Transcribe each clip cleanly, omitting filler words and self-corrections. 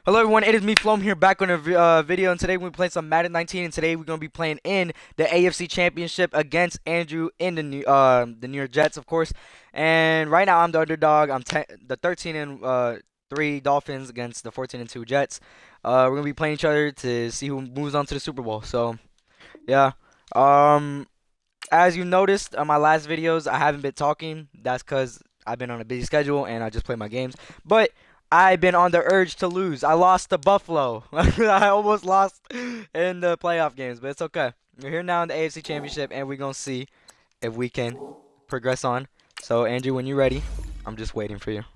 Hello everyone, it is me Flom here back on a video, and today we're playing some Madden 19, and today we're going to be playing in the AFC Championship against Andrew in the New York Jets, of course. And right now I'm the underdog. I'm the 13 and 3 Dolphins against the 14 and 2 Jets. We're going to be playing each other to see who moves on to the Super Bowl. So, yeah. As you noticed on my last videos, I haven't been talking. That's because I've been on a busy schedule and I just play my games. But I've been on the urge to lose. I lost to Buffalo. I almost lost in the playoff games, but it's okay. We're here now in the AFC Championship, and we're going to see if we can progress on. So, Andrew, when you're ready, I'm just waiting for you. What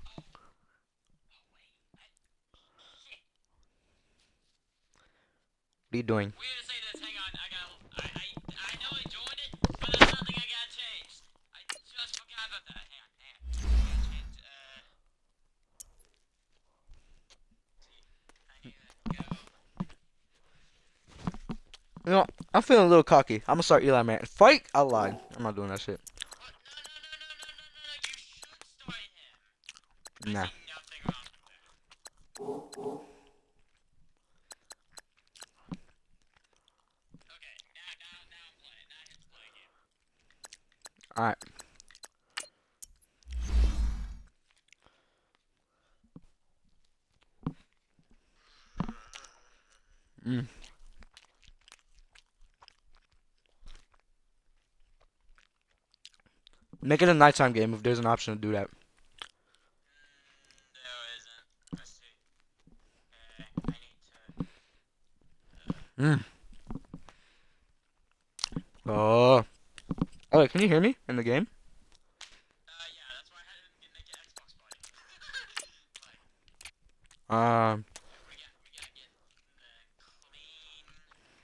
are you doing? Weird to say this. Hang on. I know I joined it, but there's something I gotta change. I just forgot about that. Hang on. I gotta change. You know, I'm feeling a little cocky. I'm going to start Eli Manning. Fight? I lied. I'm not doing that shit. What? No. You should start him. Nah. I see nothing wrong with that. Okay. Now I'm playing. Now it's playing again. Alright. Make it a nighttime game if there's an option to do that. There isn't. Let's see. Okay. I need to. Mm. Oh. Oh, can you hear me in the game? Yeah. That's why I had to make an Xbox Buddy. Um. We gotta get the clean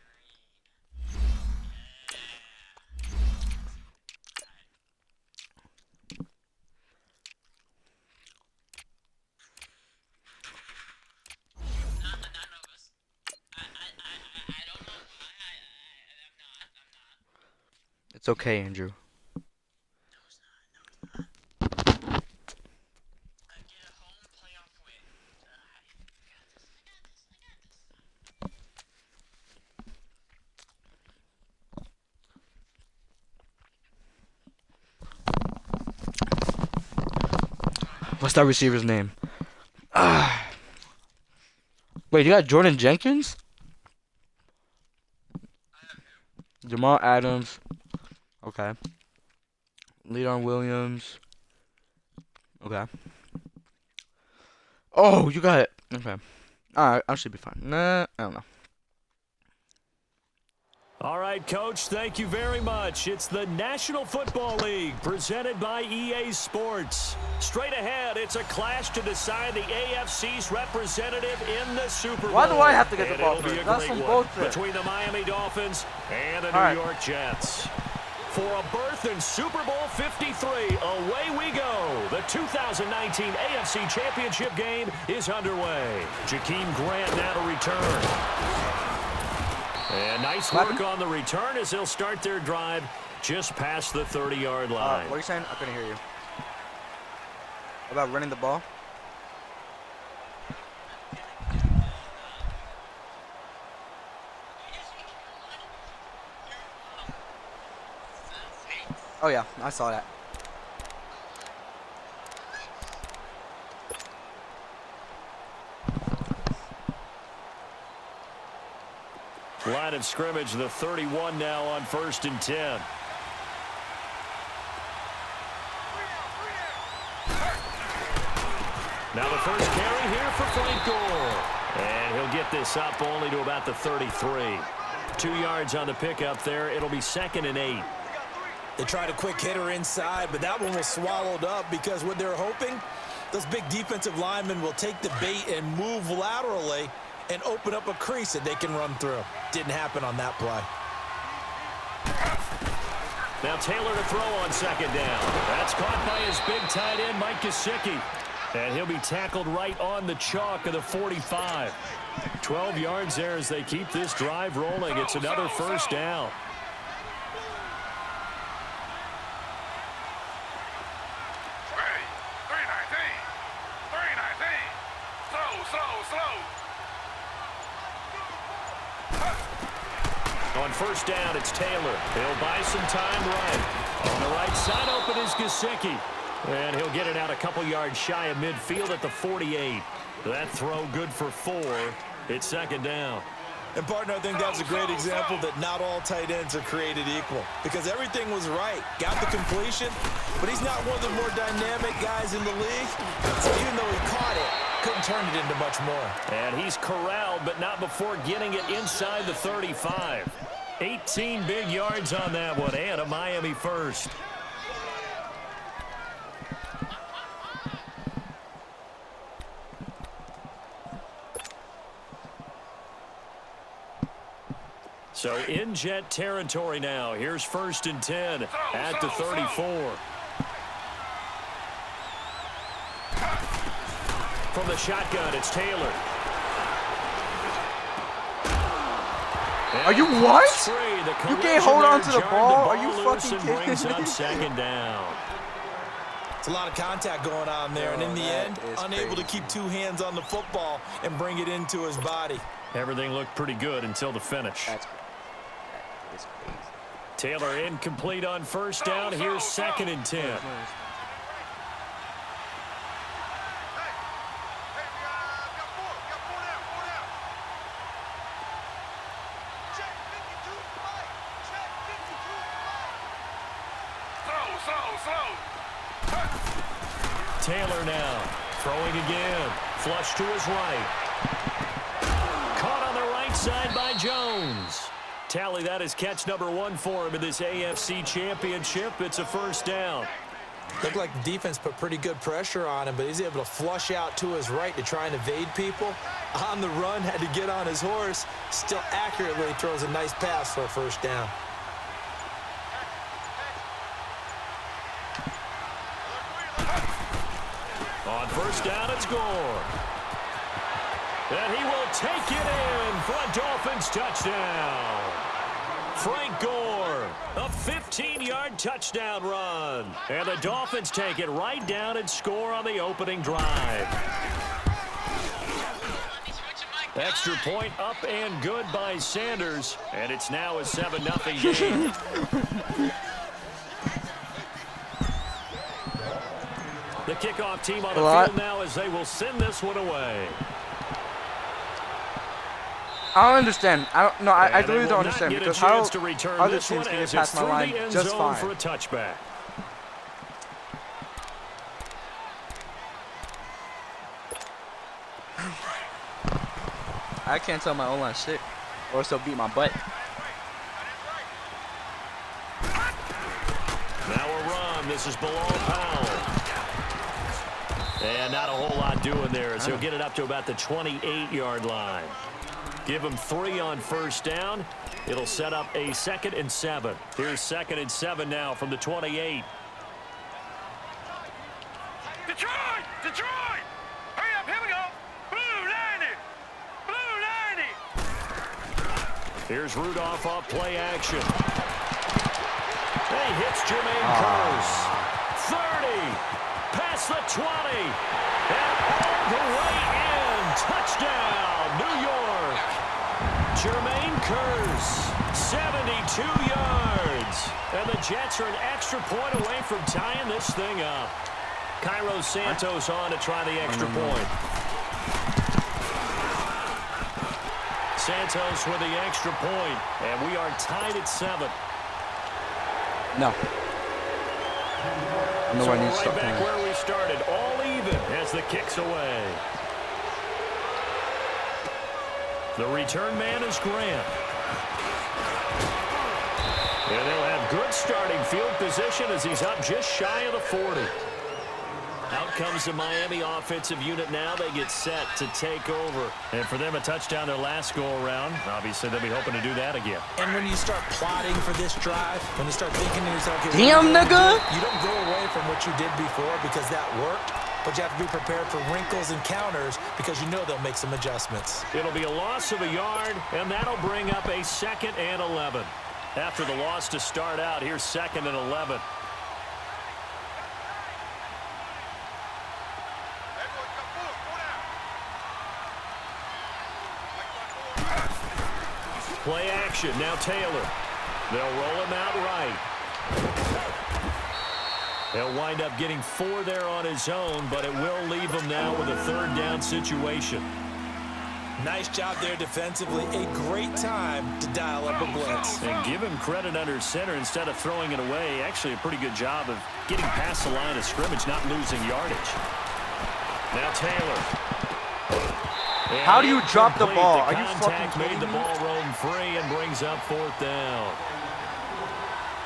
green. Not nervous. I don't know why I'm not. It's okay, Andrew. No, it's not. I get a home playoff win. I got this. What's that receiver's name? Wait, you got Jordan Jenkins? I have who? Jamal Adams. Okay. Leon Williams. Okay. Oh, you got it. Okay. Alright, I should be fine. Nah, I don't know. All right, Coach, thank you very much. It's the National Football League presented by EA Sports. Straight ahead, it's a clash to decide the AFC's representative in the Super Bowl. Why do I have to get the And ball it'll be first? a That's great some one bullshit. between the Miami Dolphins and the All New right. York Jets. For a berth in Super Bowl 53, away we go. The 2019 AFC Championship game is underway. Jakeem Grant now to return. And nice work on the return as they'll start their drive just past the 30-yard line. What are you saying? I couldn't hear you. About running the ball? Oh yeah, I saw that. Line of scrimmage, the 31 now on 1st and 10. Now the first carry here for Frank Gore. And he'll get this up only to about the 33. 2 yards on the pickup there. It'll be 2nd and 8. They tried a quick hitter inside, but that one was swallowed up because what they're hoping, those big defensive linemen will take the bait and move laterally and open up a crease that they can run through. Didn't happen on that play. Now Taylor to throw on 2nd down. That's caught by his big tight end, Mike Gesicki. And he'll be tackled right on the chalk of the 45. 12 yards there as they keep this drive rolling. It's another first down. first down, it's Taylor. He'll buy some time right. On the right side open is Gesicki. And he'll get it out a couple yards shy of midfield at the 48. That throw good for 4. It's second down. And, partner, I think that's a great example that not all tight ends are created equal because everything was right. Got the completion, but he's not one of the more dynamic guys in the league. So even though he caught it, couldn't turn it into much more. And he's corralled, but not before getting it inside the 35. 18 big yards on that one, and a Miami first. So in Jet territory now. Here's 1st and 10 at the 34. From the shotgun, it's Taylor. Are you what? Free. You can't hold on to the ball? Are you loose fucking and brings kidding up me? second down. It's a lot of contact going on there, and in the end, unable to keep 2 hands on the football and bring it into his body. Everything looked pretty good until the finish. That is crazy. Taylor incomplete on first down. Here's 2nd and 10. Taylor now throwing again. Flush to his right. Caught on the right side by Jones. Tally, that is catch number 1 for him in this AFC Championship. It's a first down. Looked like the defense put pretty good pressure on him, but he's able to flush out to his right to try and evade people. On the run, had to get on his horse. Still accurately throws a nice pass for a first down. On first down, it's Gore. And he will take it in for a Dolphins touchdown. Frank Gore, a 15-yard touchdown run. And the Dolphins take it right down and score on the opening drive. Extra point up and good by Sanders. And it's now a 7-0 game. The kickoff team on the field now as they will send this one away. I don't understand. I really don't understand because how other teams can get past my line just fine. For a touchback. I can't tell my O-line shit or else they'll beat my butt. Now a run. This is Bilal Powell. And not a whole lot doing there as he'll get it up to about the 28-yard line. Give him 3 on first down. It'll set up a 2nd and 7. Here's 2nd and 7 now from the 28. Detroit! Detroit! Hurry up, here we go! Blue 90! Blue 90! Here's Rudolph off play action. He hits Jermaine Curse. 30. Past the 20. And all the way in. Touchdown, New York. Jermaine Curse, 72 yards. And the Jets are an extra point away from tying this thing up. Cairo Santos on to try the extra point. Santos with the extra point, and we are tied at 7. No. So Nobody needs to right stop back playing. where we started, all even as the kick's away. The return man is Grant. And they'll have good starting field position as he's up just shy of the 40. Out comes the Miami offensive unit now. They get set to take over. And for them, a touchdown their last go-around. Obviously, they'll be hoping to do that again. And when you start plotting for this drive, when you start thinking to yourself, okay, Damn, nigga! You don't go away from what you did before because that worked, but you have to be prepared for wrinkles and counters because you know they'll make some adjustments. It'll be a loss of a yard, and that'll bring up a 2nd and 11. After the loss to start out, here's 2nd and 11. Play action. Now Taylor. They'll roll him out right. He'll wind up getting 4 there on his own, but it will leave him now with a 3rd down situation. Nice job there defensively. A great time to dial up a blitz. And give him credit under center instead of throwing it away. Actually a pretty good job of getting past the line of scrimmage, not losing yardage. Now Taylor. And How do you drop the incomplete. ball? The Are you fucking contact made kidding the me? ball roam free and brings up 4th down.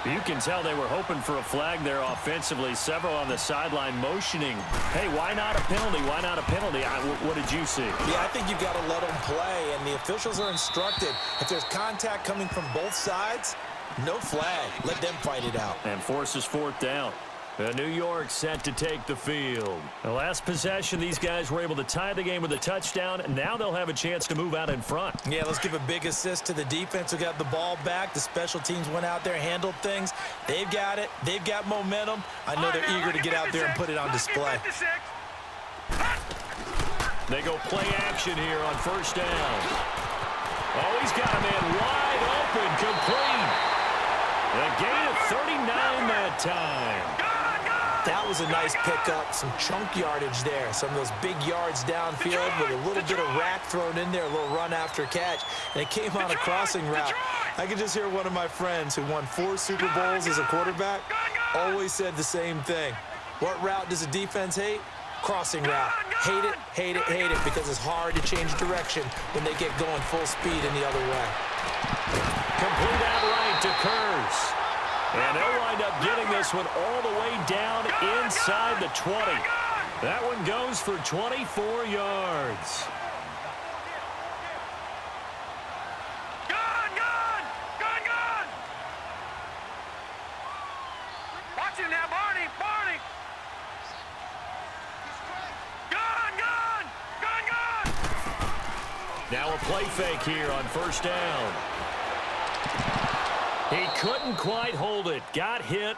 You can tell they were hoping for a flag there offensively. Several on the sideline motioning. Hey, why not a penalty? Why not a penalty? What did you see? Yeah, I think you've got to let them play, and the officials are instructed. If there's contact coming from both sides, no flag. Let them fight it out. And forces 4th down. New York set to take the field. The last possession, these guys were able to tie the game with a touchdown. Now they'll have a chance to move out in front. Yeah, let's give a big assist to the defense who got the ball back. The special teams went out there, handled things. They've got it. They've got momentum. I know they're eager to get out there and put it on display. They go play action here on 1st down. Oh, he's got a man wide open, complete. A gain of 39 that time. That was a nice pickup, some chunk yardage there. Some of those big yards downfield with a little bit of rack thrown in there, a little run after catch. And it came on a crossing route. I could just hear one of my friends who won 4 Super Bowls as a quarterback always said the same thing. What route does a defense hate? Crossing route. Hate it, hate it, hate it, because it's hard to change direction when they get going full speed in the other way. Complete out right to Kurz. And they'll wind up getting this one all the way down inside the 20. That one goes for 24 yards. Gone! Watch him now, Barney! Gone! Now a play fake here on 1st down. He couldn't quite hold it. Got hit.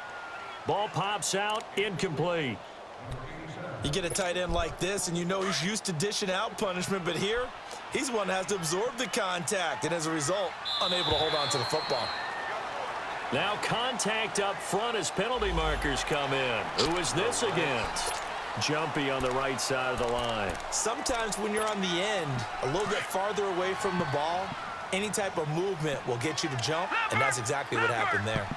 Ball pops out. Incomplete. You get a tight end like this, and you know he's used to dishing out punishment, but here, he's the one that has to absorb the contact, and as a result, unable to hold on to the football. Now contact up front as penalty markers come in. Who is this against? Jumpy on the right side of the line. Sometimes when you're on the end, a little bit farther away from the ball, any type of movement will get you to jump, and that's exactly what happened there.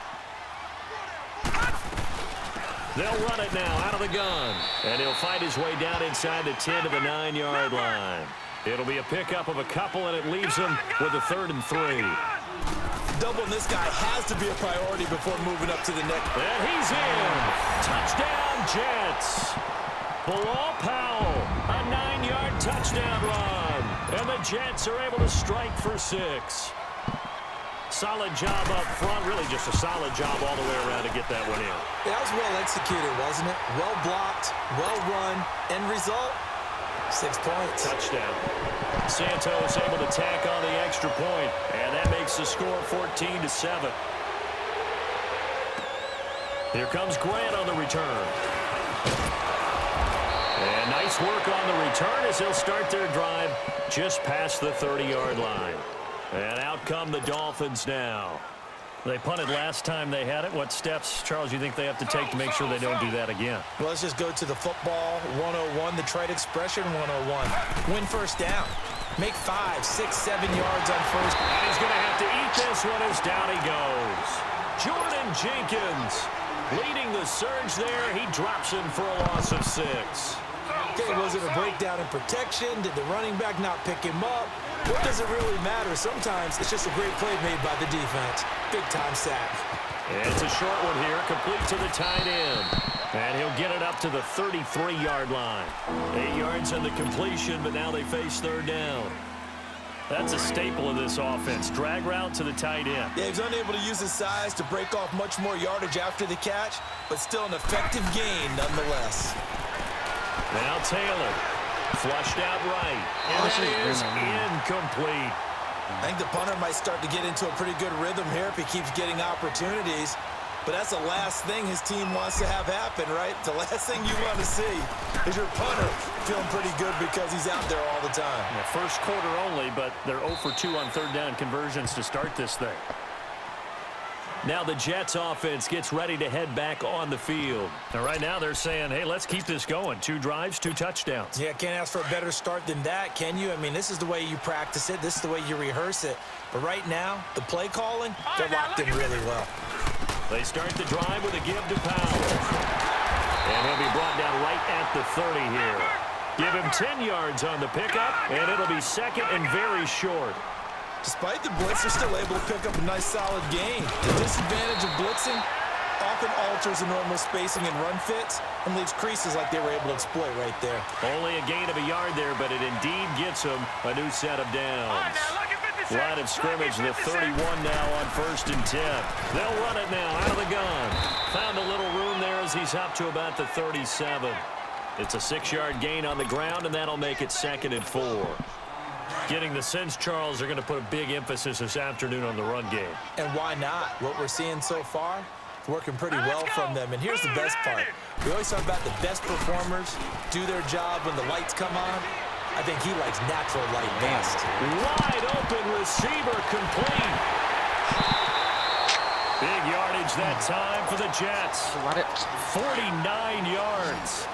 They'll run it now out of the gun. And he'll fight his way down inside the 10 to the 9-yard line. It'll be a pickup of a couple, and it leaves him with a 3rd and 3. Doubling this guy has to be a priority before moving up to the next. And he's in. Touchdown, Jets. Bilal Powell, a 9-yard touchdown run. And the Jets are able to strike for 6. Solid job up front. Really just a solid job all the way around to get that one in. That was well executed, wasn't it? Well blocked, well run. End result, 6 points. Touchdown. Santos able to tack on the extra point, and that makes the score 14-7. Here comes Grant on the return. And nice work on the return as they'll start their drive just past the 30-yard line. And out come the Dolphins now. They punted last time they had it. What steps, Charles, you think they have to take to make sure they don't do that again? Well, let's just go to the football 101, the trite expression 101. Win 1st down. Make 5, 6, 7 yards on 1st. And he's going to have to eat this one as down he goes. Jordan Jenkins leading the surge there. He drops him for a loss of 6. Okay, was it a breakdown in protection? Did the running back not pick him up? What does it really matter? Sometimes it's just a great play made by the defense. Big-time sack. And it's a short one here, complete to the tight end. And he'll get it up to the 33-yard line. 8 yards on the completion, but now they face 3rd down. That's a staple of this offense. Drag route to the tight end. Yeah, he's unable to use his size to break off much more yardage after the catch, but still an effective gain nonetheless. Now Taylor, flushed out right. And that is incomplete. I think the punter might start to get into a pretty good rhythm here if he keeps getting opportunities. But that's the last thing his team wants to have happen, right? The last thing you want to see is your punter feeling pretty good because he's out there all the time. Yeah, first quarter only, but they're 0 for 2 on third down conversions to start this thing. Now the Jets offense gets ready to head back on the field. And right now they're saying, hey, let's keep this going. 2 drives, 2 touchdowns. Yeah, can't ask for a better start than that, can you? I mean, this is the way you practice it. This is the way you rehearse it. But right now, the play calling, they're locked in really well. They start the drive with a give to Powell. And he'll be brought down right at the 30 here. Give him 10 yards on the pickup, and it'll be second and very short. Despite the blitz, they're still able to pick up a nice, solid gain. The disadvantage of blitzing often alters the normal spacing and run fits and leaves creases like they were able to exploit right there. Only a gain of a yard there, but it indeed gets them a new set of downs. Line of scrimmage, the 31 now on 1st and 10. They'll run it now out of the gun. Found a little room there as he's up to about the 37. It's a 6-yard gain on the ground, and that'll make it 2nd and 4. Getting the sense, Charles, are going to put a big emphasis this afternoon on the run game. And why not? What we're seeing so far, it's working pretty well from them. And here's the best part. We always talk about the best performers do their job when the lights come on. I think he likes natural light best. Wide open receiver complete. Big yardage that time for the Jets. 49 yards.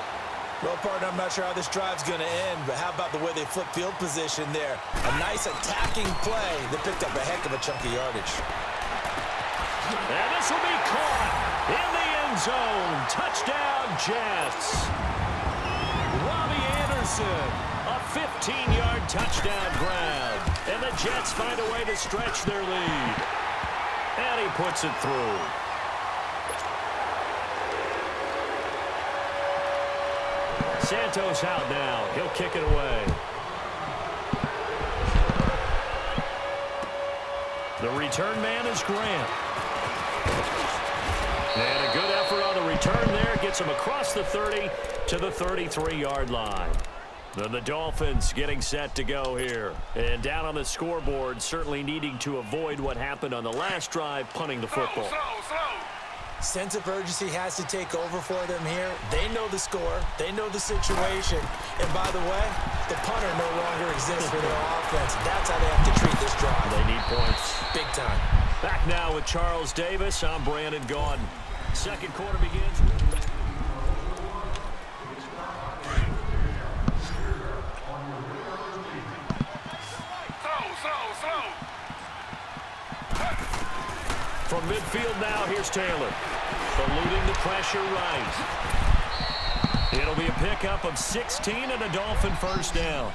Well, partner, I'm not sure how this drive's going to end, but how about the way they flip field position there? A nice attacking play that picked up a heck of a chunk of yardage. And this will be caught in the end zone. Touchdown, Jets. Robbie Anderson, a 15-yard touchdown grab. And the Jets find a way to stretch their lead. And he puts it through. Santos out now. He'll kick it away. The return man is Grant. And a good effort on the return there. Gets him across the 30 to the 33-yard line. Then the Dolphins getting set to go here. And down on the scoreboard, certainly needing to avoid what happened on the last drive, punting the football. Sense of urgency has to take over for them here. They know the score. They know the situation. And by the way, the punter no longer exists for their offense. That's how they have to treat this drive. They need points. Big time. Back now with Charles Davis. I'm Brandon Gaudin. Second quarter begins. From midfield now, here's Taylor. Eluding the pressure right. It'll be a pickup of 16 and a Dolphin first down.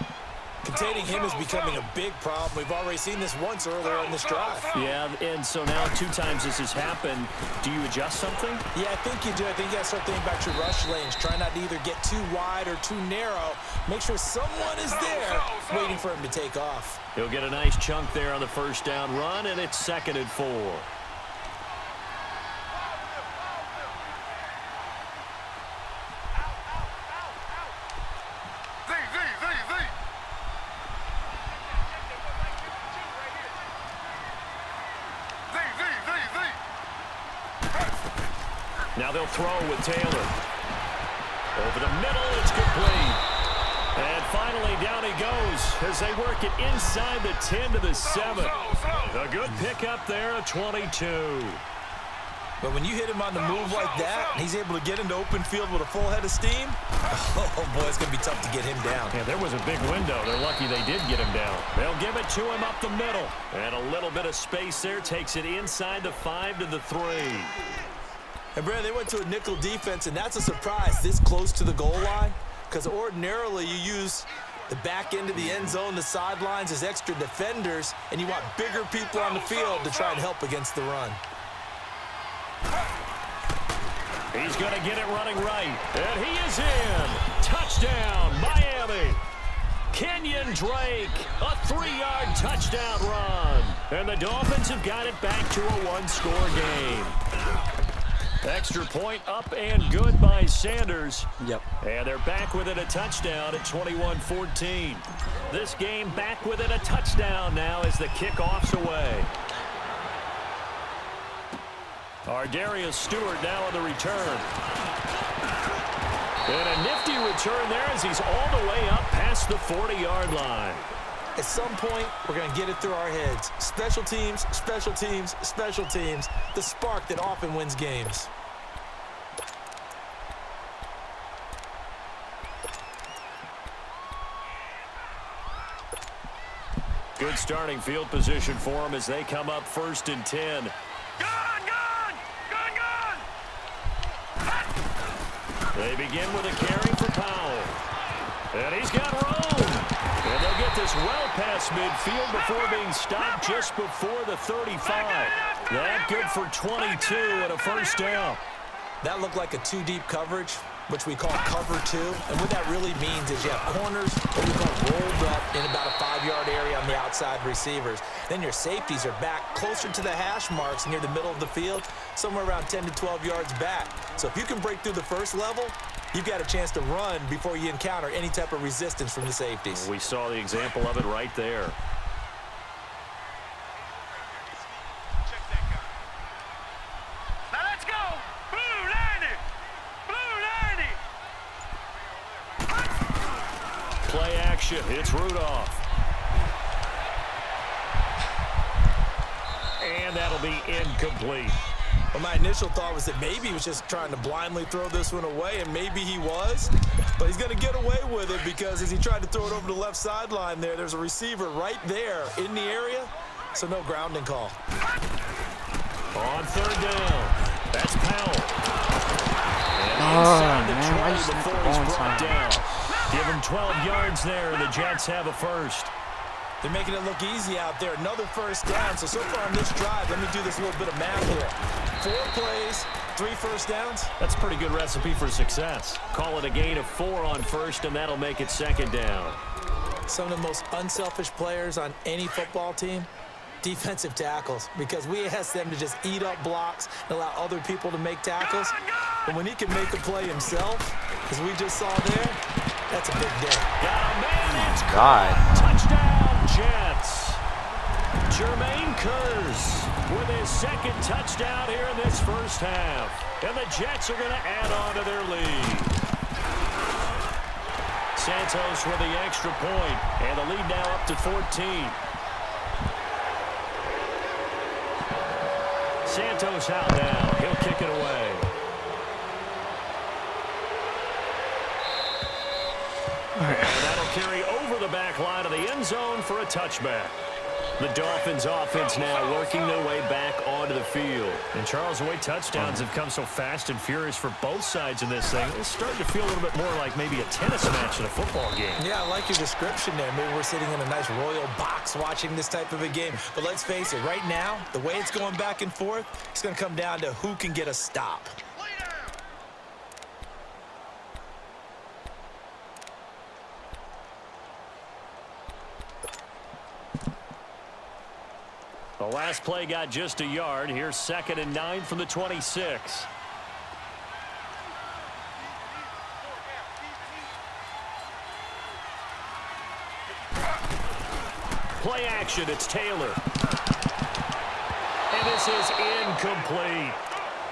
Containing him is becoming a big problem. We've already seen this once earlier in this drive. Yeah, and so now 2 times this has happened. Do you adjust something? Yeah, I think you do. I think you got to start thinking about your rush lanes. Try not to either get too wide or too narrow. Make sure someone is there waiting for him to take off. He'll get a nice chunk there on the first down run, and it's 2nd and 4. Now they'll throw with Taylor. Over the middle, it's complete. And finally, down he goes as they work it inside the 10 to the 7. A good pickup there, a 22. But when you hit him on the move like that, and he's able to get into open field with a full head of steam, oh boy, it's going to be tough to get him down. Yeah, there was a big window. They're lucky they did get him down. They'll give it to him up the middle. And a little bit of space there takes it inside the 5 to the 3. And, Brad, they went to a nickel defense, and that's a surprise this close to the goal line, because ordinarily you use the back end of the end zone, the sidelines as extra defenders, and you want bigger people on the field to try and help against the run. He's going to get it running right, and he is in. Touchdown, Miami. Kenyon Drake, a 3-yard touchdown run. And the Dolphins have got it back to a 1-score game. Extra point up and good by Sanders. Yep. And they're back with it a touchdown at 21-14. This game back with it a touchdown now as the kickoff's away. Darius Stewart now on the return. And a nifty return there as he's all the way up past the 40-yard line. At some point, we're going to get it through our heads. Special teams, special teams, special teams. The spark that often wins games. Good starting field position for them as they come up 1st and 10. They begin with a carry for Powell. And he's got room. And they'll get this well past midfield before being stopped just before the 35. That good for 22 and a first down. That looked like a two-deep coverage, which we call cover two. And what that really means is you have corners that we call rolled up in about a 5-yard area on the outside receivers. Then your safeties are back closer to the hash marks near the middle of the field, somewhere around 10 to 12 yards back. So if you can break through the first level, you've got a chance to run before you encounter any type of resistance from the safeties. We saw the example of it right there. Now let's go. Blue 90. Blue 90. Play action. It's Rudolph. And that'll be incomplete. Well, my initial thought was that maybe he was just trying to blindly throw this one away, and maybe he was. But he's going to get away with it because as he tried to throw it over the left sideline there's a receiver right there in the area, so no grounding call. On 3rd down, that's Powell. And inside the 20 before he's brought down. Give him 12 yards there, and the Jets have a first. They're making it look easy out there. Another first down. So far on this drive, let me do this little bit of math here. 4 plays, 3 first downs. That's a pretty good recipe for success. Call it a gain of 4 on first, and that'll make it 2nd down. Some of the most unselfish players on any football team, defensive tackles, because we ask them to just eat up blocks and allow other people to make tackles. But when he can make a play himself, as we just saw there, that's a big day. Got a man, it's God. touchdown, Jets. Jermaine Kearse with his 2nd touchdown here in this first half. And the Jets are going to add on to their lead. Santos with the extra point, and the lead now up to 14. Santos out now. He'll kick it away. And that'll carry over the back line of the end zone for a touchback. The Dolphins offense now working their way back onto the field. And Charles, the way touchdowns have come so fast and furious for both sides in this thing, it's starting to feel a little bit more like maybe a tennis match in a football game. Yeah, I like your description there. Maybe we're sitting in a nice royal box watching this type of a game. But let's face it, right now, the way it's going back and forth, it's going to come down to who can get a stop. The last play got just a yard. Here's 2nd and 9 from the 26. Play action, it's Taylor. And this is incomplete.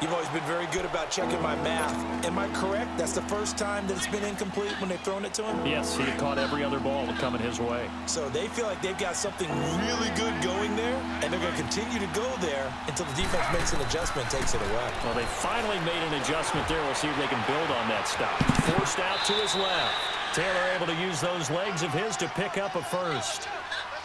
You've always been very good about checking my math. Am I correct? That's the first time that it's been incomplete when they've thrown it to him? Yes, he had caught every other ball coming his way. So they feel like they've got something really good going there, and they're going to continue to go there until the defense makes an adjustment and takes it away. Well, they finally made an adjustment there. We'll see if they can build on that stop. Forced out to his left. Taylor able to use those legs of his to pick up a first.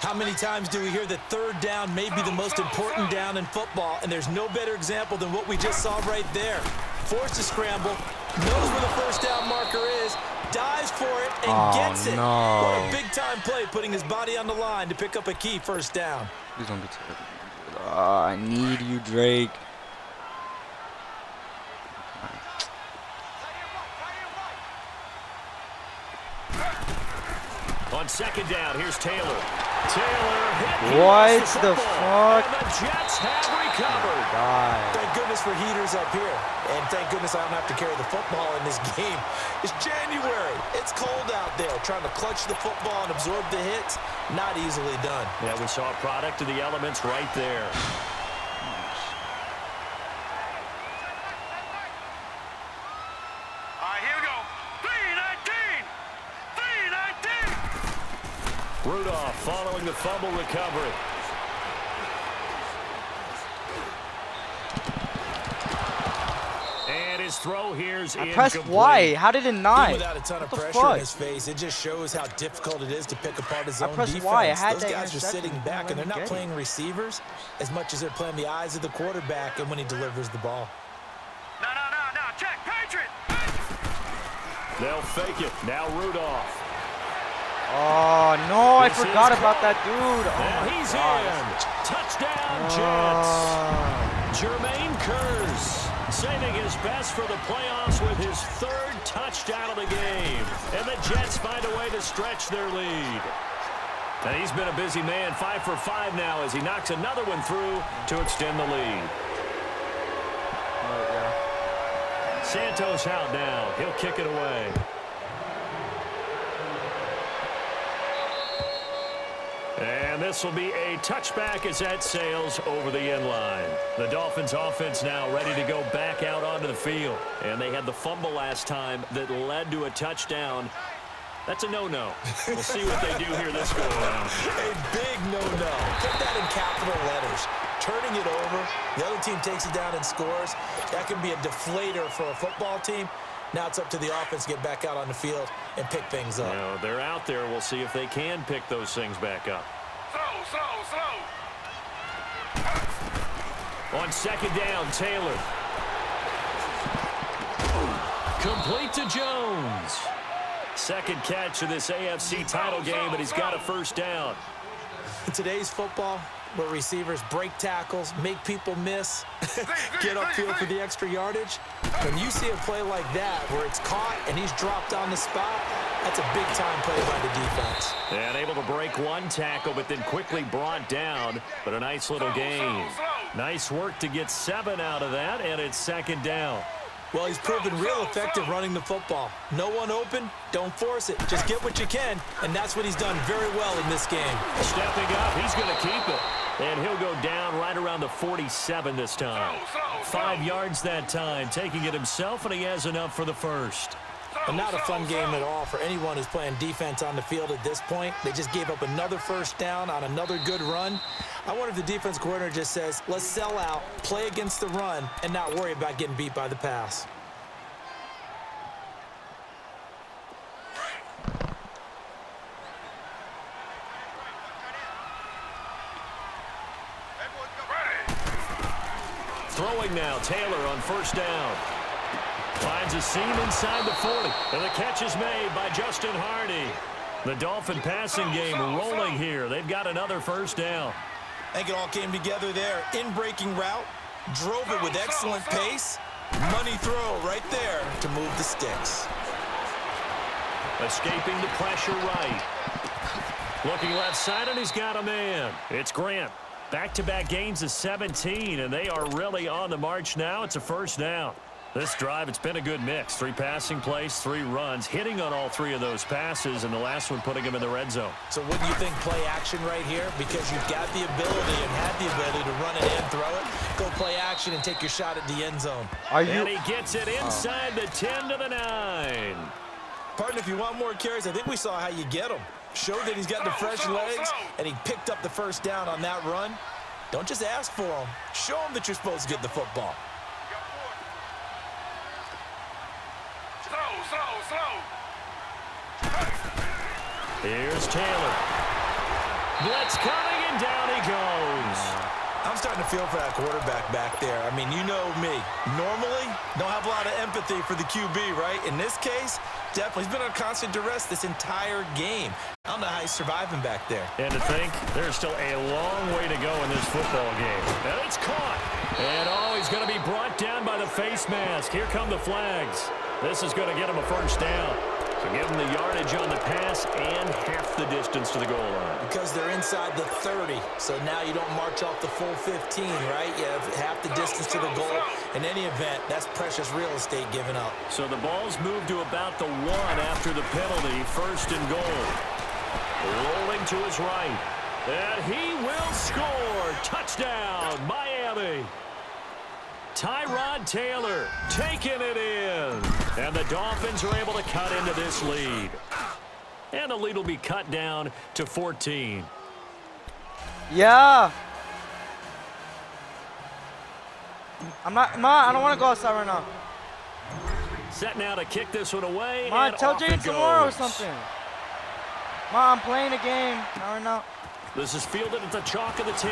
How many times do we hear that 3rd down may be the most important down in football, and there's no better example than what we just saw right there. Forced to scramble, knows where the first down marker is, dives for it, and gets it. No. What a big-time play, putting his body on the line to pick up a key first down. He's gonna be terrible. I need you, Drake. On 2nd down, here's Taylor. Taylor hit. What the fuck? And the Jets have recovered. God. Thank goodness for heaters up here. And thank goodness I don't have to carry the football in this game. It's January. It's cold out there. Trying to clutch the football and absorb the hits, not easily done. Yeah, we saw a product of the elements right there. Rudolph following the fumble recovery. And his throw here's I incomplete. pressed Y. How did it not? Without a ton of What the pressure fuck? in his face, it just shows how difficult it is to pick apart his I own pressed defense. Y. I had Those that guys are interception. sitting back, and they're not Get it. playing receivers as much as they're playing the eyes of the quarterback and when he delivers the ball. No, check, Patriot! They'll fake it. Now Rudolph. Oh, no. I This forgot is about caught. that dude. Oh, And my he's gosh. in. Touchdown, Oh. Jets. Jermaine Kearse saving his best for the playoffs with his third touchdown of the game. And the Jets find a way to stretch their lead. And he's been a busy man, 5 for 5 now as he knocks another one through to extend the lead. Santos out now. He'll kick it away. And this will be a touchback as that sails over the end line. The Dolphins offense now ready to go back out onto the field. And they had the fumble last time that led to a touchdown. That's a no-no. We'll see what they do here this go-around. A big no-no. Put that in capital letters. Turning it over, the other team takes it down and scores. That can be a deflator for a football team. Now it's up to the offense to get back out on the field and pick things up. Well, they're out there. We'll see if they can pick those things back up. Slow. On second down, Taylor. Complete to Jones. Second catch of this AFC title game, and he's got a first down. In today's football, where receivers break tackles, make people miss, get upfield for the extra yardage, when you see a play like that where it's caught and he's dropped on the spot, that's a big-time play by the defense. And able to break one tackle, but then quickly brought down. But a nice little gain. Nice work to get 7 out of that, and it's second down. Well, he's proven real effective running the football. No one open, don't force it. Just get what you can, and that's what he's done very well in this game. Stepping up, he's going to keep it. And he'll go down right around the 47 this time. 5 yards that time, taking it himself, and he has enough for the first. And not a fun game at all for anyone who's playing defense on the field at this point. They just gave up another first down on another good run. I wonder if the defense coordinator just says, let's sell out, play against the run, and not worry about getting beat by the pass. Throwing now, Taylor on first down. Finds a seam inside the 40. And the catch is made by Justin Hardy. The Dolphin passing game rolling here. They've got another first down. I think it all came together there. In-breaking route, drove it with excellent pace. Money throw right there to move the sticks. Escaping the pressure right. Looking left side, and he's got a man. It's Grant. Back-to-back gains of 17, and they are really on the march now. It's a first down. This drive, it's been a good mix. 3 passing plays, 3 runs, hitting on all 3 of those passes, and the last one putting him in the red zone. So wouldn't you think play action right here? Because you've got the ability and had the ability to run it and throw it. Go play action and take your shot at the end zone. And he gets it inside the 10 to the 9. Partner, if you want more carries, I think we saw how you get them. Showed that he's got the fresh legs, and he picked up the first down on that run. Don't just ask for them. Show them that you're supposed to get the football. Slow. Here's Taylor. Blitz coming, and down he goes. I'm starting to feel for that quarterback back there. I mean, you know me. Normally, don't have a lot of empathy for the QB, right? In this case, definitely. He's been on constant duress this entire game. I don't know how he's surviving back there. And to think, there's still a long way to go in this football game. And it's caught. And he's going to be brought down by the face mask. Here come the flags. This is going to get him a first down. So give him the yardage on the pass and half the distance to the goal line. Because they're inside the 30, so now you don't march off the full 15, right? You have half the distance to the goal. In any event, that's precious real estate given up. So the ball's moved to about the 1 after the penalty, first and goal. Rolling to his right. And he will score. Touchdown, Miami. Tyrod Taylor taking it in. And the Dolphins are able to cut into this lead. And the lead will be cut down to 14. Yeah. I don't want to go outside right now. Set now to kick this one away. Ma, and tell off Jaden it tomorrow or goes. something. Ma, I'm playing a game. Not right now. This is fielded at the chalk of the 10.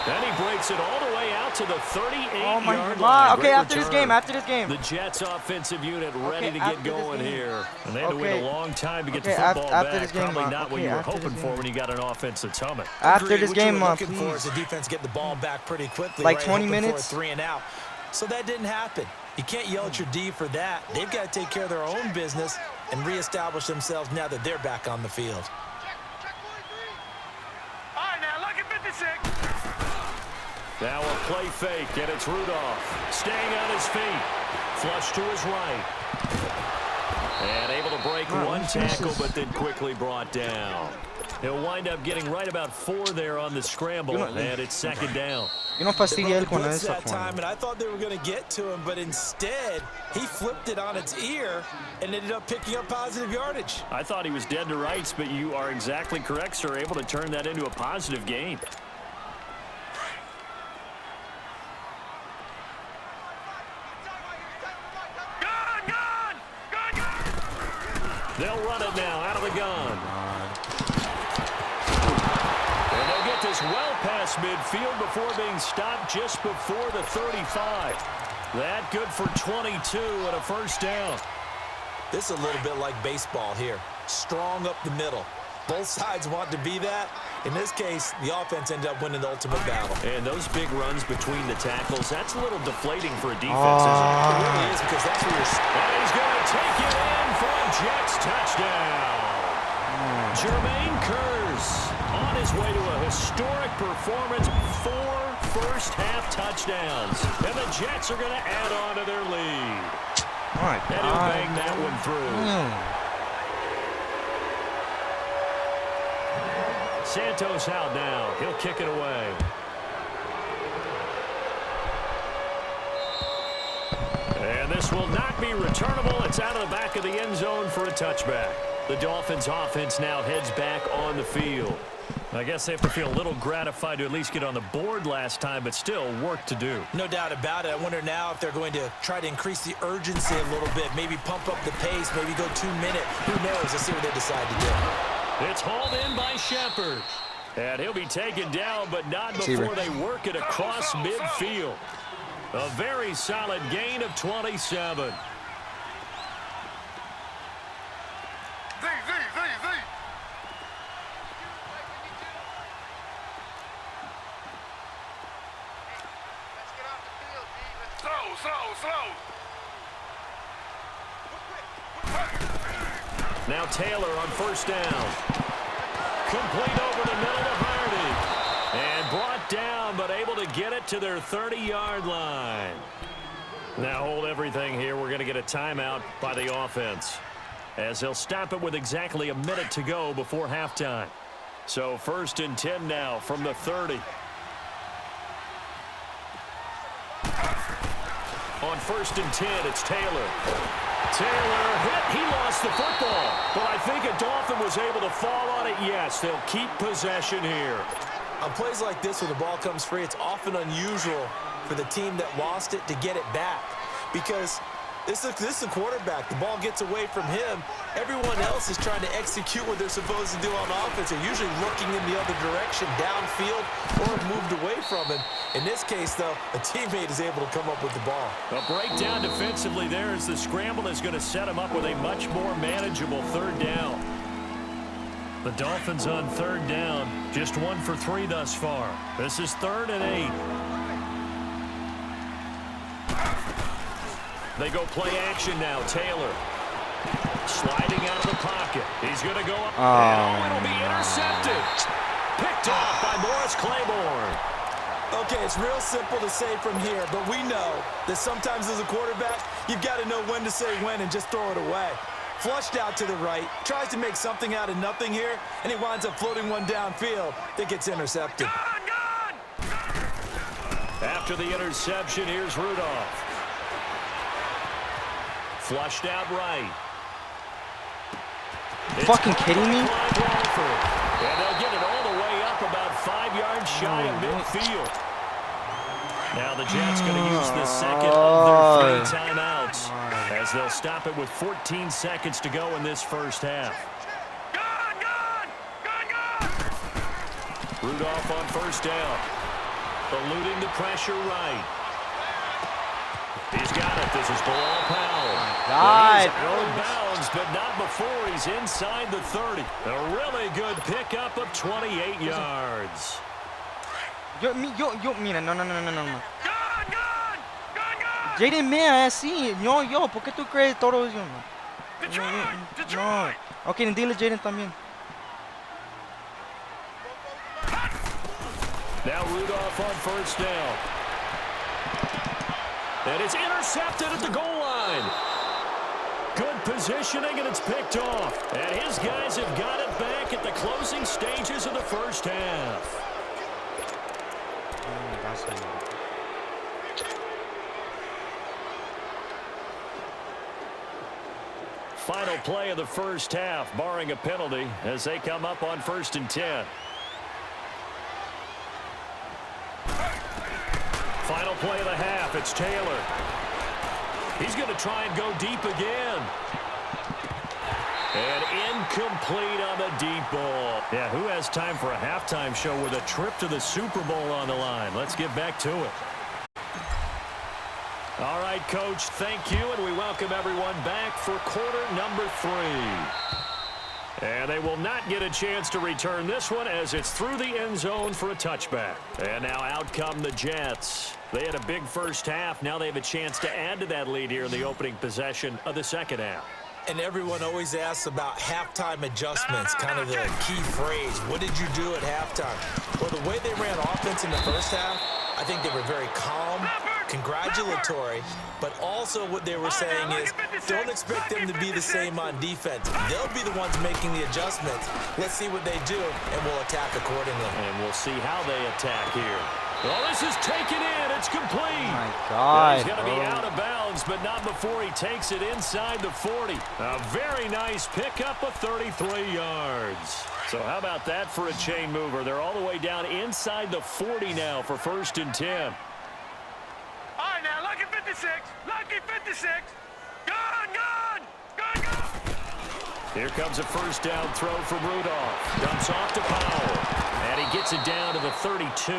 And he breaks it all the way out to the 38-yard line. Okay, Great after this return. game, after this game. The Jets offensive unit ready to after get this going game. here. And they had to wait a long time to get the Okay, football after back. this game, Probably Ma. not what Okay, you were after this hoping for game. when you got an offense that's humming. After Agreed. this What you game, were Ma, looking for please. is the defense get the ball back pretty quickly. Like right? 20 Hoping minutes. for a 3 and out. So that didn't happen. You can't yell at your D for that. They've got to take care of their own business and reestablish themselves now that they're back on the field. All right, now, look at 56. Now a play fake, and it's Rudolph staying on his feet. Flush to his right. And able to break one tackle, but then quickly brought down. He'll wind up getting right about 4 there on the scramble, and it's second down. You no fastidia él con Blitz esa that time, and I thought they were going to get to him, but instead he flipped it on its ear and ended up picking up positive yardage. I thought he was dead to rights, but you are exactly correct, sir. Able to turn that into a positive gain. They'll run it now out of the gun. And they'll get this well past midfield before being stopped just before the 35. That good for 22 and a first down. This is a little bit like baseball here. Strong up the middle. Both sides want to be that. In this case, the offense ended up winning the ultimate battle. And those big runs between the tackles, that's a little deflating for a defense, isn't it? It really is, because that's where you're... And he's going to take it in for a Jets touchdown. Jermaine Kearse on his way to a historic performance, 4 first-half touchdowns. And the Jets are going to add on to their lead. And he'll bang that one through. Santos out now. He'll kick it away. And this will not be returnable. It's out of the back of the end zone for a touchback. The Dolphins offense now heads back on the field. I guess they have to feel a little gratified to at least get on the board last time, but still work to do. No doubt about it. I wonder now if they're going to try to increase the urgency a little bit, maybe pump up the pace, maybe go 2 minute. Who knows? Let's see what they decide to do. It's hauled in by Shepard. And he'll be taken down, but not before they work it across midfield. A very solid gain of 27. Slow. Now Taylor on first down. Complete over the middle to Hardy. And brought down, but able to get it to their 30-yard line. Now hold everything here. We're going to get a timeout by the offense, as they'll stop it with exactly a minute to go before halftime. So 1st and 10 now from the 30. On 1st and 10, it's Taylor. Taylor hit. He lost the football. But I think a Dolphin was able to fall on it. Yes, they'll keep possession here. On plays like this, when the ball comes free, it's often unusual for the team that lost it to get it back, because this is a quarterback. The ball gets away from him. Everyone else is trying to execute what they're supposed to do on offense. They're usually looking in the other direction, downfield, or have moved away from him. In this case, though, a teammate is able to come up with the ball. A breakdown defensively there, as the scramble is going to set him up with a much more manageable 3rd down. The Dolphins on 3rd down, just 1 for 3 thus far. This is 3rd and 8. They go play action now. Taylor sliding out of the pocket. He's going to go up. And it'll be intercepted. Picked off by Morris Claiborne. Okay, it's real simple to say from here, but we know that sometimes as a quarterback, you've got to know when to say when and just throw it away. Flushed out to the right, tries to make something out of nothing here, and he winds up floating one downfield that gets intercepted. After the interception, here's Rudolph. Flushed out right. Fucking kidding me? And they'll get it all the way up about 5 yards shy of midfield. Now the Jets going to use the second of their 3 timeouts as they'll stop it with 14 seconds to go in this first half. Rudolph on first down. Eluding the pressure right. He's got it. This is below Powell. God, He's out of bounds, but not before he's inside the 30. A really good pickup of 28 yards. Mira, no. Jaden, mira, así. Yo, ¿por qué tú crees todo eso? No. Ok, dile Jaden también. Now Rudolph on first down. And it's intercepted at the goal line. Good positioning, and it's picked off. And his guys have got it back at the closing stages of the first half. Final play of the first half, barring a penalty, as they come up on 1st and 10. Final play of the half, it's Taylor. He's going to try and go deep again. And incomplete on the deep ball. Yeah, who has time for a halftime show with a trip to the Super Bowl on the line? Let's get back to it. All right, Coach, thank you, and we welcome everyone back for quarter number 3. And they will not get a chance to return this one as it's through the end zone for a touchback. And now out come the Jets. They had a big first half. Now they have a chance to add to that lead here in the opening possession of the second half. And everyone always asks about halftime adjustments, kind of the key phrase. What did you do at halftime? Well, the way they ran offense in the first half, I think they were very calm, congratulatory, but also what they were saying is don't expect them to be the same on defense. They'll be the ones making the adjustments. Let's see what they do, and we'll attack accordingly. And we'll see how they attack here. Well, this is taken in. It's complete. My God, he's going to be out of bounds, but not before he takes it inside the 40. A very nice pickup of 33 yards. So how about that for a chain mover? They're all the way down inside the 40 now for 1st and 10. All right, now, lucky 56. Lucky 56. Gone. Here comes a first down throw from Rudolph. Dumps off to Powell. And he gets it down to the 32.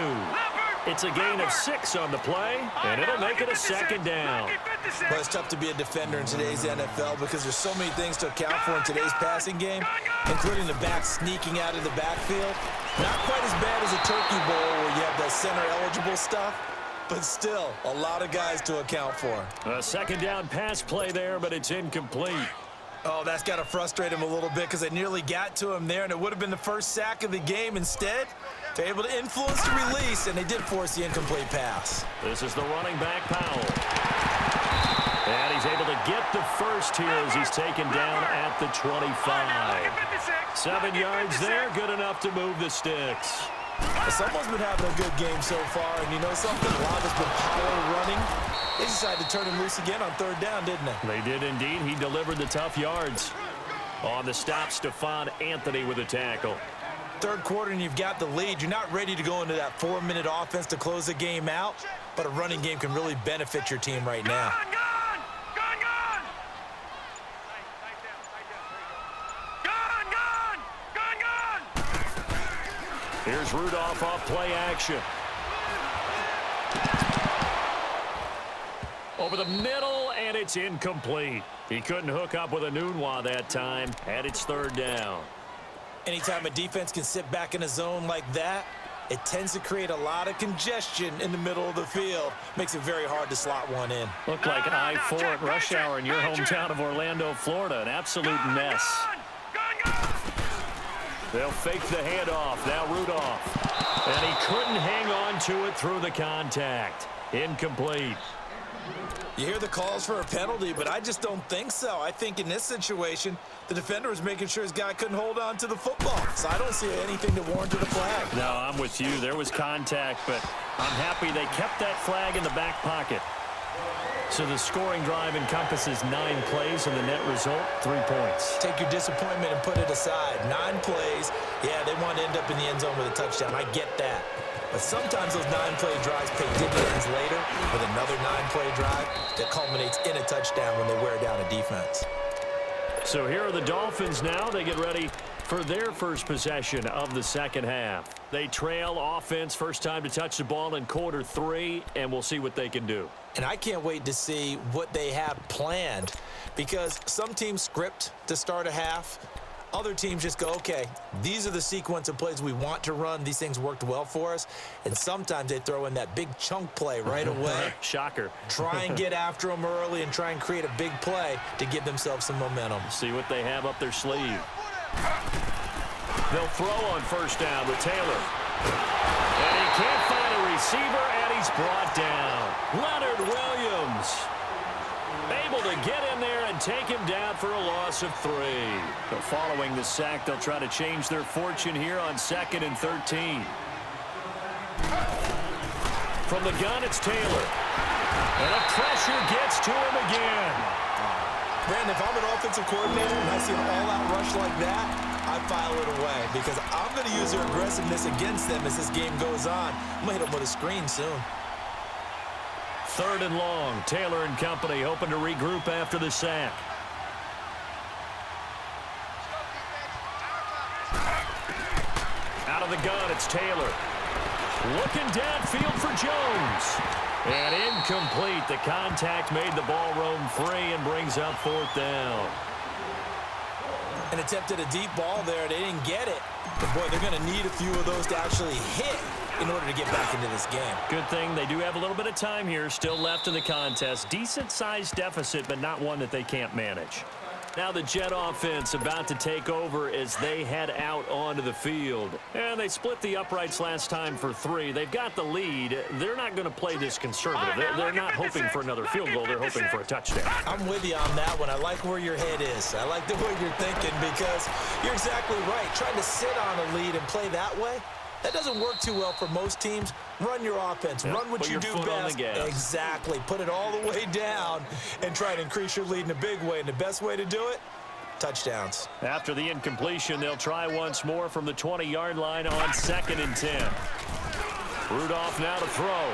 It's a gain of 6 on the play, and it'll make it a second down. Well, it's tough to be a defender in today's NFL because there's so many things to account for in today's passing game, including the back sneaking out of the backfield. Not quite as bad as a turkey bowl where you have that center-eligible stuff, but still a lot of guys to account for. A second down pass play there, but it's incomplete. Oh, that's got to frustrate him a little bit because they nearly got to him there, and it would have been the first sack of the game. Instead, they're able to influence the release, and they did force the incomplete pass. This is the running back, Powell. And he's able to get the first here as he's taken down at the 25. 7 yards there, good enough to move the sticks. Someone's been having a good game so far, and you know something? A lot has been power running. They decided to turn him loose again on 3rd down, didn't they? They did indeed. He delivered the tough yards. On the stop, Stephon Anthony with a tackle. 3rd quarter, and you've got the lead. You're not ready to go into that 4-minute offense to close the game out, but a running game can really benefit your team right now. Here's Rudolph off play action. Over the middle, and it's incomplete. He couldn't hook up with a Nunwa that time, and it's 3rd down. Anytime a defense can sit back in a zone like that, it tends to create a lot of congestion in the middle of the field. Makes it very hard to slot one in. Looked like an I-4 at rush hour in your hometown of Orlando, Florida. An absolute mess. They'll fake the handoff. Now Rudolph. And he couldn't hang on to it through the contact. Incomplete. You hear the calls for a penalty, but I just don't think so. I think in this situation, the defender was making sure his guy couldn't hold on to the football. So I don't see anything that warranted a flag. No, I'm with you. There was contact, but I'm happy they kept that flag in the back pocket. So the scoring drive encompasses 9 plays, and the net result, 3 points. Take your disappointment and put it aside. 9 plays. Yeah, they want to end up in the end zone with a touchdown. I get that. But sometimes those 9-play drives pay dividends later with another 9-play drive that culminates in a touchdown when they wear down a defense. So here are the Dolphins now. They get ready for their first possession of the second half. They trail offense, first time to touch the ball in quarter 3, and we'll see what they can do. And I can't wait to see what they have planned, because some teams script to start a half. Other teams just go, okay, these are the sequence of plays we want to run. These things worked well for us. And sometimes they throw in that big chunk play right away. Shocker. Try and get after them early and try and create a big play to give themselves some momentum. See what they have up their sleeve. They'll throw on first down with Taylor. And he can't find a receiver, and he's brought down. Leonard Williams able to get in there and take him down for a loss of 3. So following the sack, they'll try to change their fortune here on 2nd and 13. From the gun, it's Taylor. And the pressure gets to him again. Brandon, if I'm an offensive coordinator and I see an all-out rush like that, I file it away, because I'm going to use their aggressiveness against them as this game goes on. I'm going to hit them with a screen soon. 3rd and long. Taylor and company hoping to regroup after the sack. Out of the gun, it's Taylor. Looking downfield for Jones. And incomplete. The contact made the ball roam free and brings up 4th down. And attempted a deep ball there. They didn't get it. But, boy, they're going to need a few of those to actually hit in order to get back into this game. Good thing they do have a little bit of time here still left in the contest. Decent-sized deficit, but not one that they can't manage. Now the Jet offense about to take over as they head out onto the field. And they split the uprights last time for 3. They've got the lead. They're not going to play this conservative. They're not hoping for another field goal. They're hoping for a touchdown. I'm with you on that one. I like where your head is. I like the way you're thinking, because you're exactly right. Trying to sit on a lead and play that way, that doesn't work too well for most teams. Run your offense. Yep, Run what you do best. Exactly. Put it all the way down and try to increase your lead in a big way. And the best way to do it, touchdowns. After the incompletion, they'll try once more from the 20-yard line on 2nd and 10. Rudolph now to throw. Oh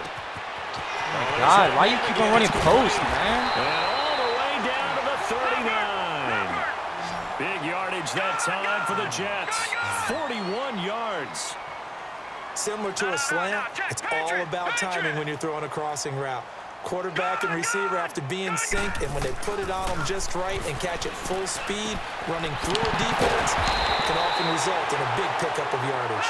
my God, why you keep on running post, man? And all the way down to the 39. Big yardage that time for the Jets. 41 yards. Similar to a slant, it's all about timing when you're throwing a crossing route. Quarterback and receiver have to be in sync, and when they put it on them just right and catch it full speed, running through a defense can often result in a big pickup of yardage.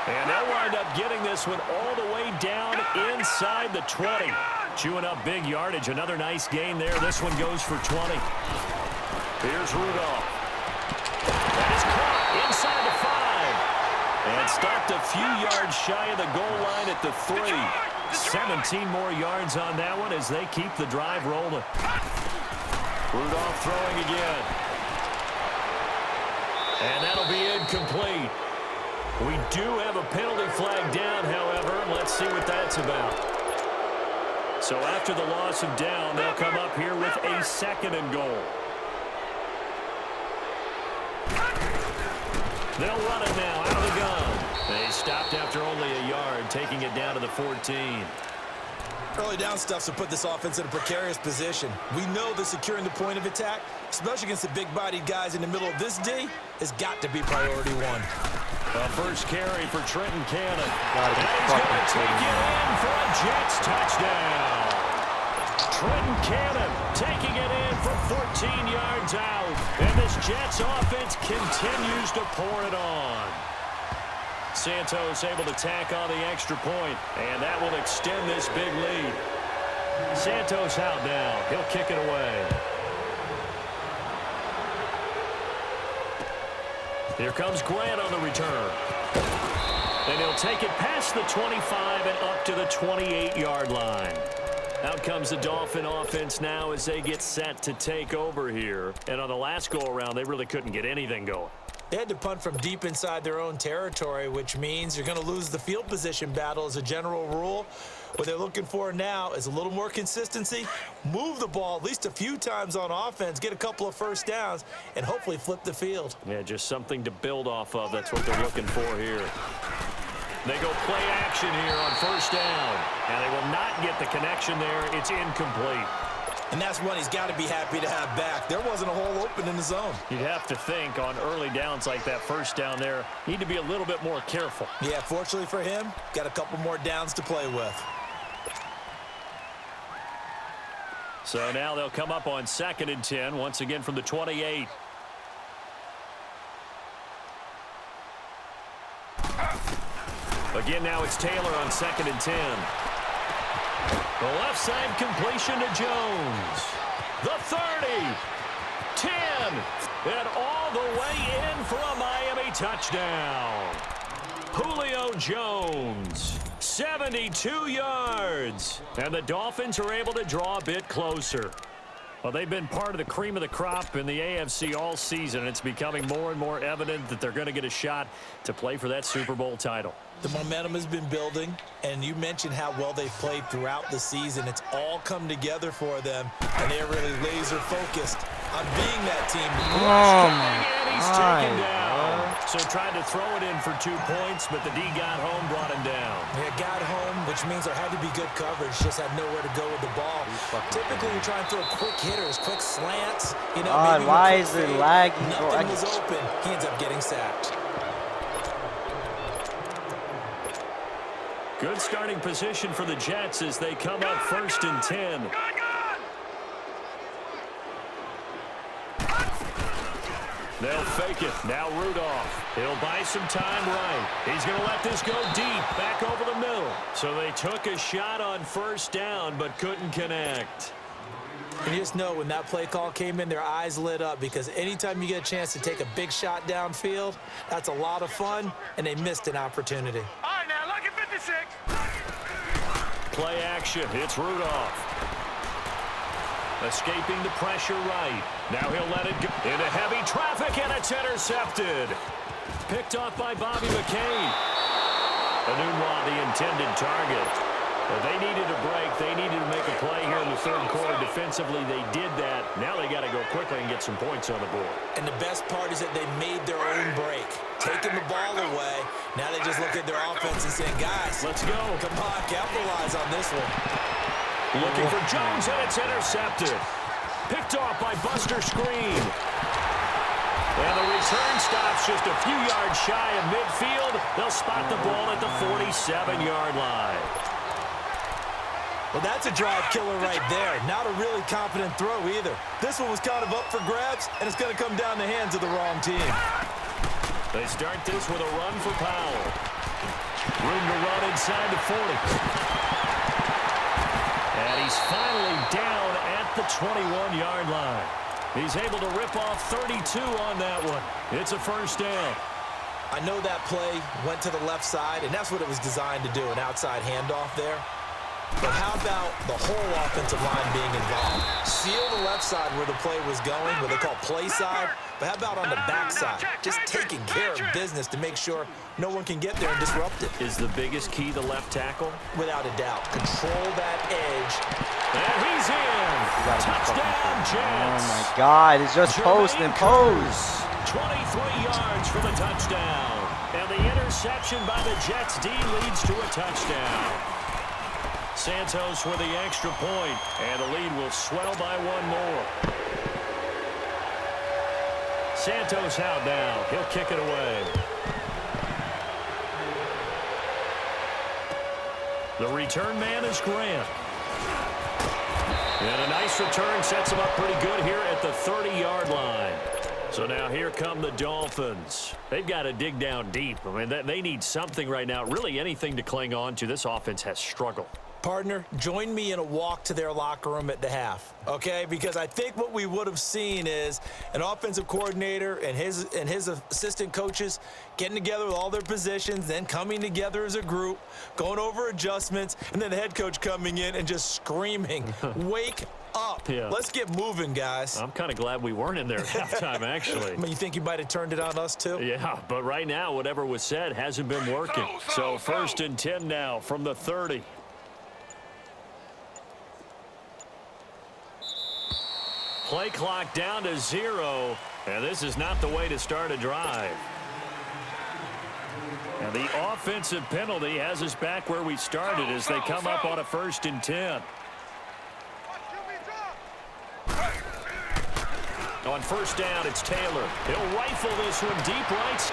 And they'll wind up getting this one all the way down inside the 20. Chewing up big yardage. Another nice gain there. This one goes for 20. Here's Rudolph. That is caught inside the 5. And stopped a few yards shy of the goal line at the 3. 17 more yards on that one as they keep the drive rolling. Rudolph throwing again. And that'll be incomplete. We do have a penalty flag down, however. Let's see what that's about. So after the loss of down, they'll come up here with a 2nd and goal. They'll run it now out of the gun. They stopped after only a yard, taking it down to the 14. Early down stuff to put this offense in a precarious position. We know that securing the point of attack, especially against the big-bodied guys in the middle of this D, has got to be priority 1. A first carry for Trenton Cannon. And he's going to take it in for a Jets touchdown. Trenton Cannon taking it in from 14 yards out. And this Jets offense continues to pour it on. Santos able to tack on the extra point, and that will extend this big lead. Santos out now. He'll kick it away. Here comes Grant on the return. And he'll take it past the 25 and up to the 28-yard line. Out comes the Dolphin offense now as they get set to take over here. And on the last go-around, they really couldn't get anything going. They had to punt from deep inside their own territory, which means you're going to lose the field position battle as a general rule. What they're looking for now is a little more consistency, move the ball at least a few times on offense, get a couple of first downs, and hopefully flip the field. Yeah, just something to build off of. That's what they're looking for here. They go play action here on first down, and they will not get the connection there. It's incomplete. And that's one he's got to be happy to have back. There wasn't a hole open in the zone. You'd have to think on early downs like that first down there, need to be a little bit more careful. Yeah, fortunately for him, got a couple more downs to play with. So now they'll come up on 2nd and 10, once again from the 28. Again, now it's Taylor on 2nd and 10. The left side completion to Jones. The 30, 10, and all the way in for a Miami touchdown. Julio Jones, 72 yards. And the Dolphins are able to draw a bit closer. Well, they've been part of the cream of the crop in the AFC all season. It's becoming more and more evident that they're going to get a shot to play for that Super Bowl title. The momentum has been building, and you mentioned how well they've played throughout the season. It's all come together for them, and they're really laser-focused on being that team. And he's taken down. So tried to throw it in for 2 points, but the D got home, brought him down. Yeah, got home, which means there had to be good coverage. Just had nowhere to go with the ball. Typically, you're trying to throw quick hitters, quick slants. You know, maybe why is it lagging? Nothing was open. He ends up getting sacked. Good starting position for the Jets as they come up 1st and 10. They'll fake it. Now Rudolph. He'll buy some time right. He's going to let this go deep, back over the middle. So they took a shot on first down, but couldn't connect. And you just know when that play call came in, their eyes lit up, because anytime you get a chance to take a big shot downfield, that's a lot of fun, and they missed an opportunity. All right, now, look at 56. Play action. It's Rudolph. Escaping the pressure right. Now he'll let it go into heavy traffic, and it's intercepted. Picked off by Bobby McCain. Anunwa, the intended target. They needed a break. They needed to make a play here in the 3rd quarter. Defensively, they did that. Now they got to go quickly and get some points on the board. And the best part is that they made their own break, taking the ball away. Now they just look at their offense and saying, guys, let's go. Come on, capitalize on this one. Looking for Jones, and it's intercepted. Picked off by Buster Screen. And the return stops just a few yards shy of midfield. They'll spot the ball at the 47-yard line. Well, that's a drive killer right there. Not a really confident throw either. This one was kind of up for grabs, and it's going to come down the hands of the wrong team. They start this with a run for Powell. Room to run inside the 40. And he's finally down at the 21-yard line. He's able to rip off 32 on that one. It's a first down. I know that play went to the left side, and that's what it was designed to do, an outside handoff there. But how about the whole offensive line being involved? Seal the left side where the play was going, what they call play side. But how about on the back side? Just taking care of business to make sure no one can get there and disrupt it. Is the biggest key the left tackle? Without a doubt. Control that edge. And he's in. Touchdown, Jets. Oh, my God. It's just post and pose. 23 yards for the touchdown. And the interception by the Jets D leads to a touchdown. Santos with the extra point, and the lead will swell by one more. Santos out now. He'll kick it away. The return man is Grant. And a nice return sets him up pretty good here at the 30-yard line. So now here come the Dolphins. They've got to dig down deep. I mean, they need something right now, really anything to cling on to. This offense has struggled. Partner, join me in a walk to their locker room at the half, okay? Because I think what we would have seen is an offensive coordinator and his assistant coaches getting together with all their positions, then coming together as a group, going over adjustments, and then the head coach coming in and just screaming, wake up. Yeah. Let's get moving, guys. I'm kind of glad we weren't in there at halftime, actually. I mean, you think you might have turned it on us, too? Yeah, but right now, whatever was said hasn't been working. So 1st and 10 now from the 30. play clock down to 0, and this is not the way to start a drive. And the offensive penalty has us back where we started as they come up on a 1st and 10. On 1st down, it's Taylor. He'll rifle this one deep right,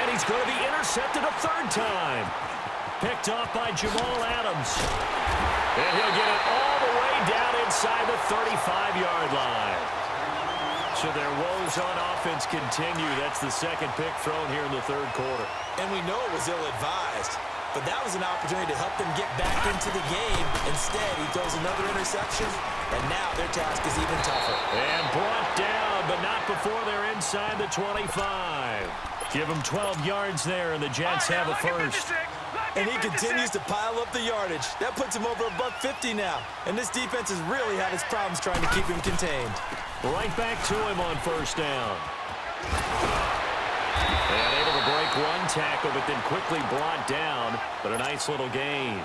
and he's going to be intercepted a 3rd time. Picked off by Jamal Adams. And he'll get it all the way down inside the 35-yard line. So their woes on offense continue. That's the 2nd pick thrown here in the 3rd quarter. And we know it was ill-advised, but that was an opportunity to help them get back into the game. Instead, he throws another interception, and now their task is even tougher. And brought down, but not before they're inside the 25. Give them 12 yards there, and the Jets have a 1st. And he continues to pile up the yardage. That puts him over $150 now. And this defense has really had its problems trying to keep him contained. Right back to him on 1st down. And able to break one tackle, but then quickly brought down. But a nice little gain.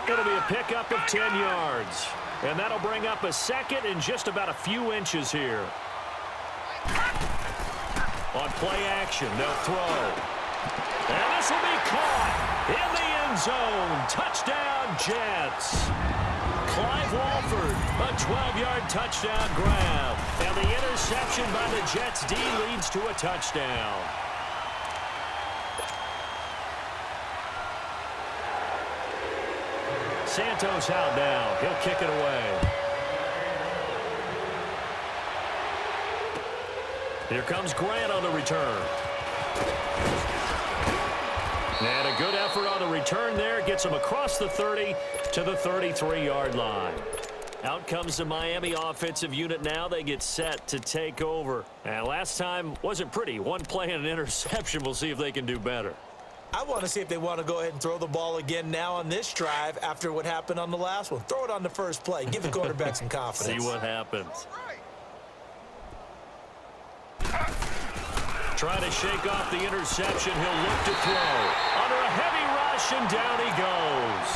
It'll be a pickup of 10 yards. And that'll bring up a 2nd and just about a few inches here. On play action, they'll throw. And this will be caught in the end zone. Touchdown, Jets. Clive Walford, a 12-yard touchdown grab. And the interception by the Jets D leads to a touchdown. Santos out now. He'll kick it away. Here comes Grant on the return. And a good effort on the return there. Gets him across the 30 to the 33-yard line. Out comes the Miami offensive unit now. They get set to take over. And last time wasn't pretty. One play and an interception. We'll see if they can do better. I want to see if they want to go ahead and throw the ball again now on this drive after what happened on the last one. Throw it on the first play. Give the quarterback some confidence. See what happens. Trying to shake off the interception. He'll look to throw. Under a heavy rush, and down he goes.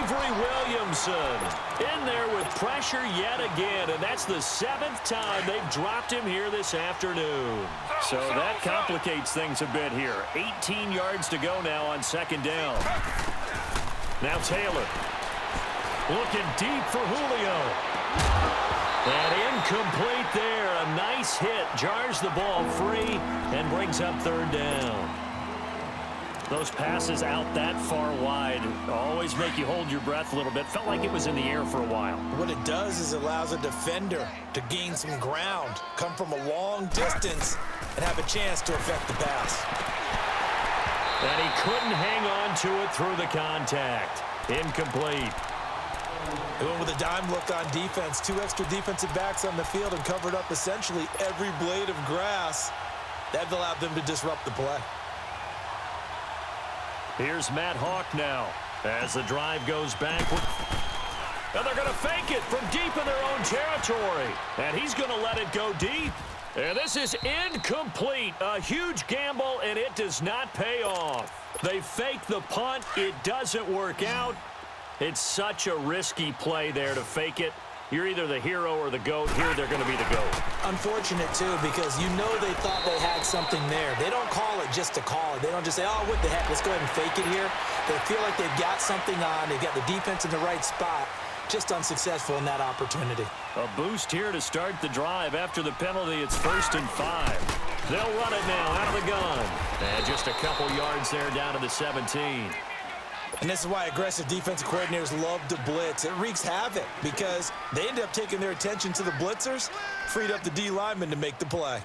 Avery Williamson in there with pressure yet again, and that's the 7th time they've dropped him here this afternoon. So that complicates things a bit here. 18 yards to go now on 2nd down. Now Taylor looking deep for Julio. And incomplete there. A nice hit. Jars the ball free and brings up 3rd down. Those passes out that far wide always make you hold your breath a little bit. Felt like it was in the air for a while. What it does is allows a defender to gain some ground, come from a long distance, and have a chance to affect the pass. And he couldn't hang on to it through the contact. Incomplete. They went with a dime look on defense. 2 extra defensive backs on the field and covered up essentially every blade of grass. That allowed them to disrupt the play. Here's Matt Hawk now as the drive goes backward. And they're going to fake it from deep in their own territory. And he's going to let it go deep. And this is incomplete. A huge gamble, and it does not pay off. They fake the punt. It doesn't work out. It's such a risky play there to fake it. You're either the hero or the GOAT. Here, they're going to be the GOAT. Unfortunate, too, because you know they thought they had something there. They don't call it just to call it. They don't just say, oh, what the heck, let's go ahead and fake it here. They feel like they've got something on. They've got the defense in the right spot. Just unsuccessful in that opportunity. A boost here to start the drive. After the penalty, it's 1st and 5. They'll run it now out of the gun. And just a couple yards there down to the 17. And this is why aggressive defensive coordinators love to blitz. It wreaks havoc because they end up taking their attention to the blitzers, freed up the D lineman to make the play.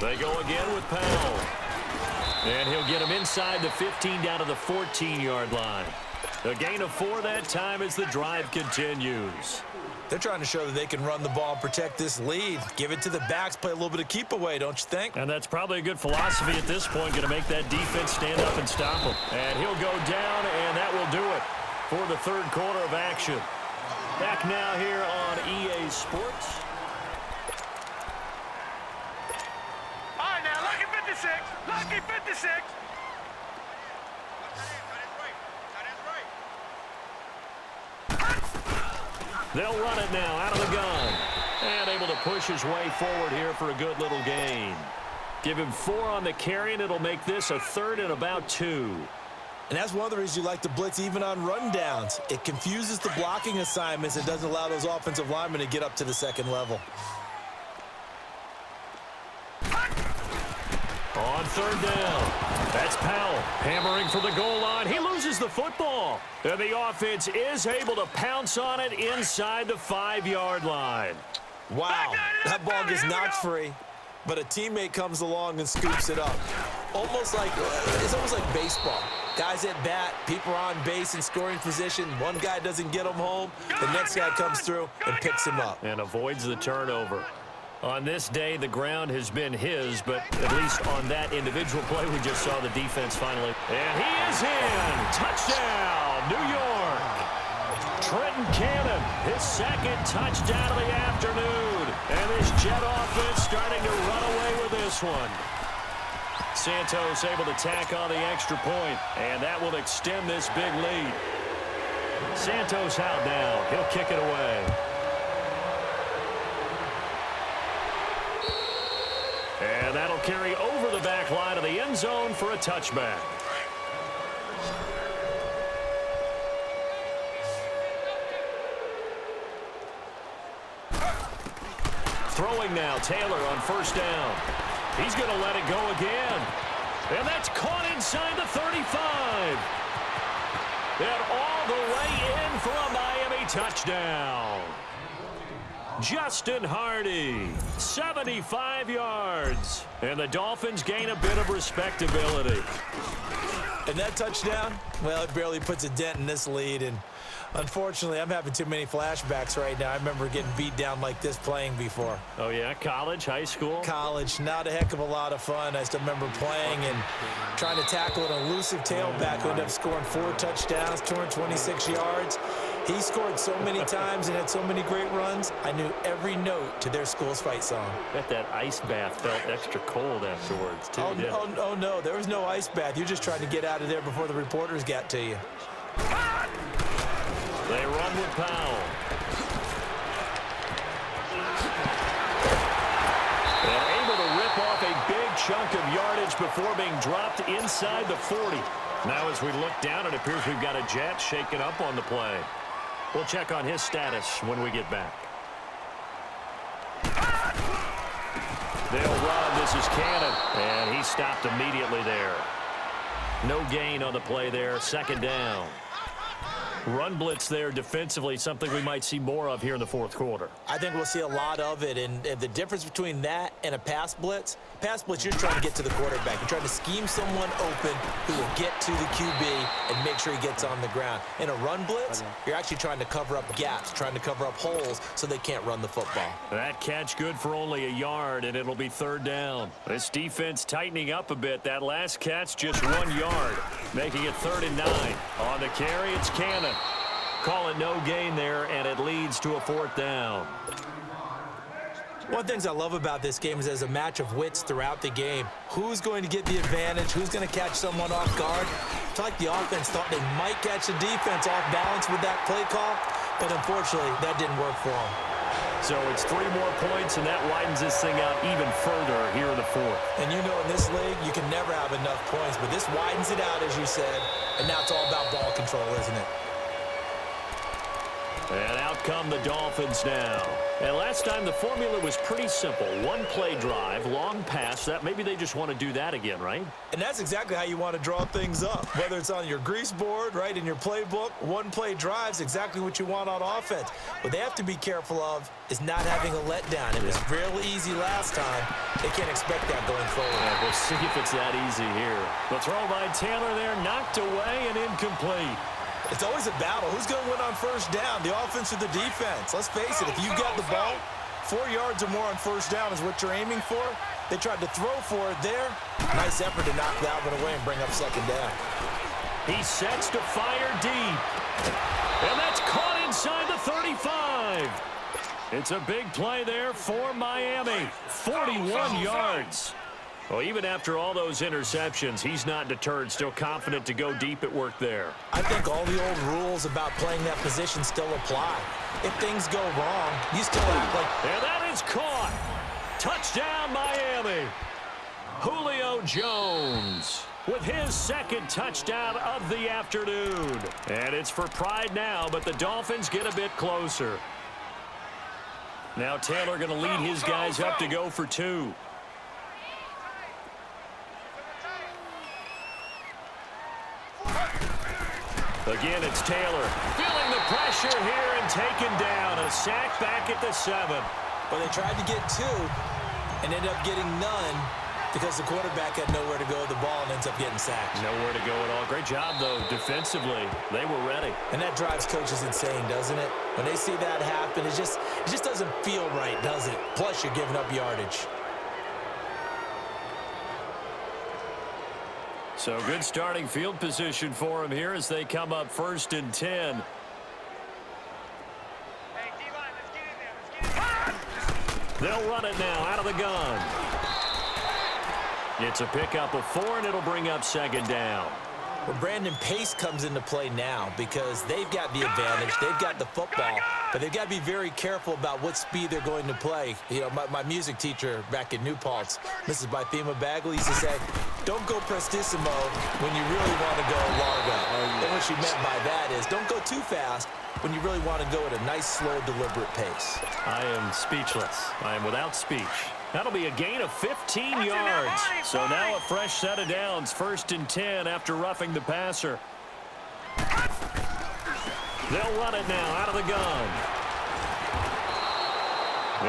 They go again with Powell. And he'll get him inside the 15 down to the 14-yard line. A gain of 4 that time as the drive continues. They're trying to show that they can run the ball and protect this lead. Give it to the backs, play a little bit of keep away, don't you think? And that's probably a good philosophy at this point, going to make that defense stand up and stop him. And he'll go down, and that will do it for the 3rd quarter of action. Back now here on EA Sports. All right, now, lucky 56. Lucky 56. They'll run it now out of the gun. And able to push his way forward here for a good little gain. Give him 4 on the carry, and it'll make this a 3rd and about 2. And that's one of the reasons you like to blitz even on rundowns. It confuses the blocking assignments. It doesn't allow those offensive linemen to get up to the second level. On 3rd down, that's Powell hammering for the goal line. He loses the football. And the offense is able to pounce on it inside the 5-yard line. Wow, that ball gets knocked free, but a teammate comes along and scoops it up. It's almost like baseball. Guys at bat, people are on base in scoring position. One guy doesn't get him home. The next guy comes through and picks him up. And avoids the turnover. On this day, the ground has been his, but at least on that individual play, we just saw the defense finally. And he is in. Touchdown, New York. Trenton Cannon, his 2nd touchdown of the afternoon. And this Jet offense starting to run away with this one. Santos able to tack on the extra point, and that will extend this big lead. Santos out now. He'll kick it away. And that'll carry over the back line of the end zone for a touchback. Throwing now, Taylor on 1st down. He's going to let it go again. And that's caught inside the 35. And all the way in for a Miami touchdown. Justin Hardy, 75 yards. And the Dolphins gain a bit of respectability. And that touchdown, well, it barely puts a dent in this lead. And unfortunately, I'm having too many flashbacks right now. I remember getting beat down like this playing before. Oh, yeah? College, high school? College, not a heck of a lot of fun. I still remember playing and trying to tackle an elusive tailback who ended up scoring 4 touchdowns, 226 yards. He scored so many times and had so many great runs, I knew every note to their school's fight song. Bet that ice bath felt extra cold afterwards, too. Oh, no, there was no ice bath. You just tried to get out of there before the reporters got to you. They run with Powell. And able to rip off a big chunk of yardage before being dropped inside the 40. Now as we look down, it appears we've got a Jet shaken up on the play. We'll check on his status when we get back. They'll run. This is Cannon. And he stopped immediately there. No gain on the play there. 2nd down. Run blitz there defensively, something we might see more of here in the 4th quarter. I think we'll see a lot of it, and the difference between that and a pass blitz, you're trying to get to the quarterback. You're trying to scheme someone open who will get to the QB and make sure he gets on the ground. In a run blitz, you're actually trying to cover up gaps, trying to cover up holes so they can't run the football. That catch good for only a yard, and it'll be 3rd down. This defense tightening up a bit. That last catch just 1 yard, making it 3rd and 9. On the carry, it's Cannon. Call it no gain there, and it leads to a 4th down. One of the things I love about this game is there's a match of wits throughout the game. Who's going to get the advantage? Who's going to catch someone off guard? I feel like the offense thought they might catch the defense off balance with that play call, but unfortunately, that didn't work for them. So it's 3 more points, and that widens this thing out even further here in the 4th. And you know in this league, you can never have enough points, but this widens it out, as you said, and now it's all about ball control, isn't it? And out come the Dolphins now. And last time the formula was pretty simple. 1 play drive, long pass. That maybe they just want to do that again, right? And that's exactly how you want to draw things up. Whether it's on your grease board, right, in your playbook, 1 play drive's exactly what you want on offense. What they have to be careful of is not having a letdown. It was real easy last time. They can't expect that going forward. Yeah, we'll see if it's that easy here. The throw by Taylor there, knocked away and incomplete. It's always a battle. Who's going to win on 1st down, the offense or the defense? Let's face it, if you got the ball, 4 yards or more on 1st down is what you're aiming for. They tried to throw for it there. Nice effort to knock that one away and bring up 2nd down. He sets to fire deep. And that's caught inside the 35. It's a big play there for Miami. 41 yards. Well, even after all those interceptions, he's not deterred, still confident to go deep at work there. I think all the old rules about playing that position still apply. If things go wrong, you still act like... And that is caught. Touchdown, Miami. Julio Jones with his second touchdown of the afternoon. And it's for pride now, but the Dolphins get a bit closer. Now Taylor going to lead his guys up to go for two. Again, it's Taylor feeling the pressure here and taken down. A sack back at the 7. But they tried to get two and ended up getting none because the quarterback had nowhere to go with the ball and ends up getting sacked. Nowhere to go at all. Great job, though, defensively. They were ready. And that drives coaches insane, doesn't it? When they see that happen, it just doesn't feel right, does it? Plus, you're giving up yardage. So good starting field position for him here as they come up 1st and 10. Hey, D-line, let's get in there. Let's get in there. They'll run it now out of the gun. It's a pickup of 4, and it'll bring up 2nd down. Well, Brandon, pace comes into play now because they've got the advantage. They've got the football, but they've got to be very careful about what speed they're going to play. You know, my music teacher back in New Paltz, Mrs. Bythema Bagley, used to say, don't go prestissimo when you really want to go largo. And what she meant by that is don't go too fast when you really want to go at a nice, slow, deliberate pace. I am speechless. I am without speech. That'll be a gain of 15 yards. So now a fresh set of downs, 1st and 10 after roughing the passer. They'll run it now out of the gun.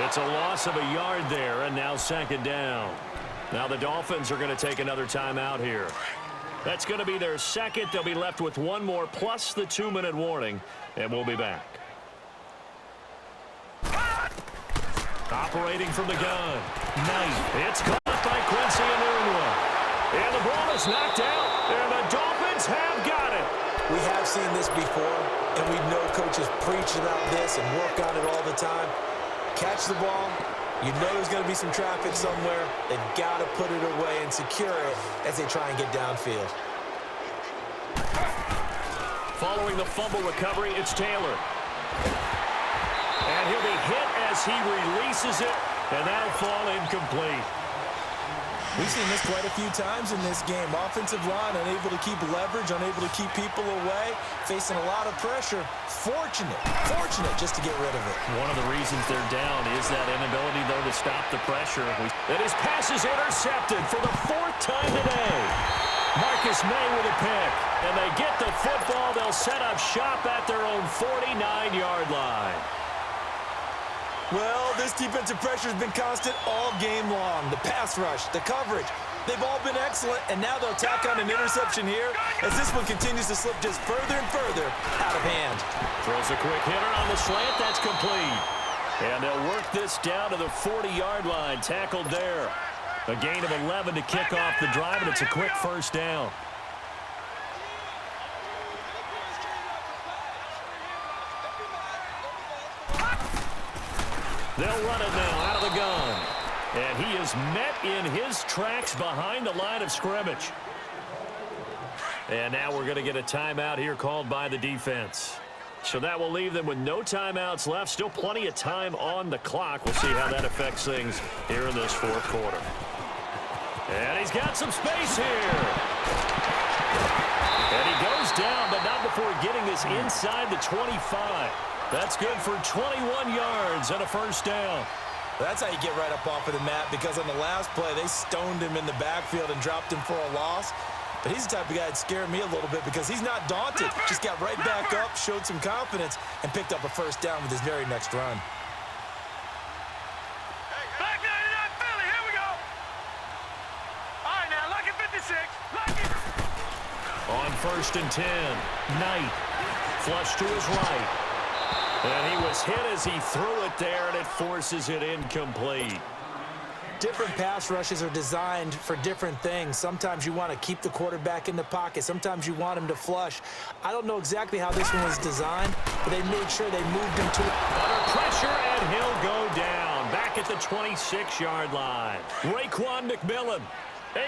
It's a loss of a yard there, and now 2nd down. Now the Dolphins are going to take another timeout here. That's going to be their 2nd. They'll be left with 1 more plus the 2-minute warning, and we'll be back. Operating from the gun. Knight. It's caught by Quincy Enunwa. And the ball is knocked out, and the Dolphins have got it. We have seen this before, and we know coaches preach about this and work on it all the time. Catch the ball. You know there's going to be some traffic somewhere. They've got to put it away and secure it as they try and get downfield. Following the fumble recovery, it's Taylor. And he'll be hit as he releases it, and that'll fall incomplete. We've seen this quite a few times in this game. Offensive line unable to keep leverage, unable to keep people away, facing a lot of pressure. Fortunate just to get rid of it. One of the reasons they're down is that inability, though, to stop the pressure. And his pass is intercepted for the 4th time today. Marcus May with a pick. And they get the football. They'll set up shop at their own 49-yard line. Well, this defensive pressure has been constant all game long. The pass rush, the coverage, they've all been excellent, and now they'll tack on an interception here as this one continues to slip just further and further out of hand. Throws a quick hitter on the slant. That's complete. And they'll work this down to the 40-yard line, tackled there. A gain of 11 to kick off the drive, and it's a quick 1st down. They'll run it now out of the gun. And he is met in his tracks behind the line of scrimmage. And now we're going to get a timeout here called by the defense. So that will leave them with no timeouts left. Still plenty of time on the clock. We'll see how that affects things here in this 4th quarter. And he's got some space here. And he goes down, but not before getting this inside the 25. That's good for 21 yards and a 1st down. That's how you get right up off of the mat, because on the last play, they stoned him in the backfield and dropped him for a loss. But he's the type of guy that scared me a little bit because he's not daunted. Just got right back up, showed some confidence, and picked up a 1st down with his very next run. Back 99 Philly, here we go. All right, now, lucky 56. Lucky. On 1st and 10, Knight. Flush to his right. And he was hit as he threw it there, and it forces it incomplete. Different pass rushes are designed for different things. Sometimes you want to keep the quarterback in the pocket. Sometimes you want him to flush. I don't know exactly how this one was designed, but they made sure they moved him to it. Under pressure, and he'll go down. Back at the 26-yard line. Raekwon McMillan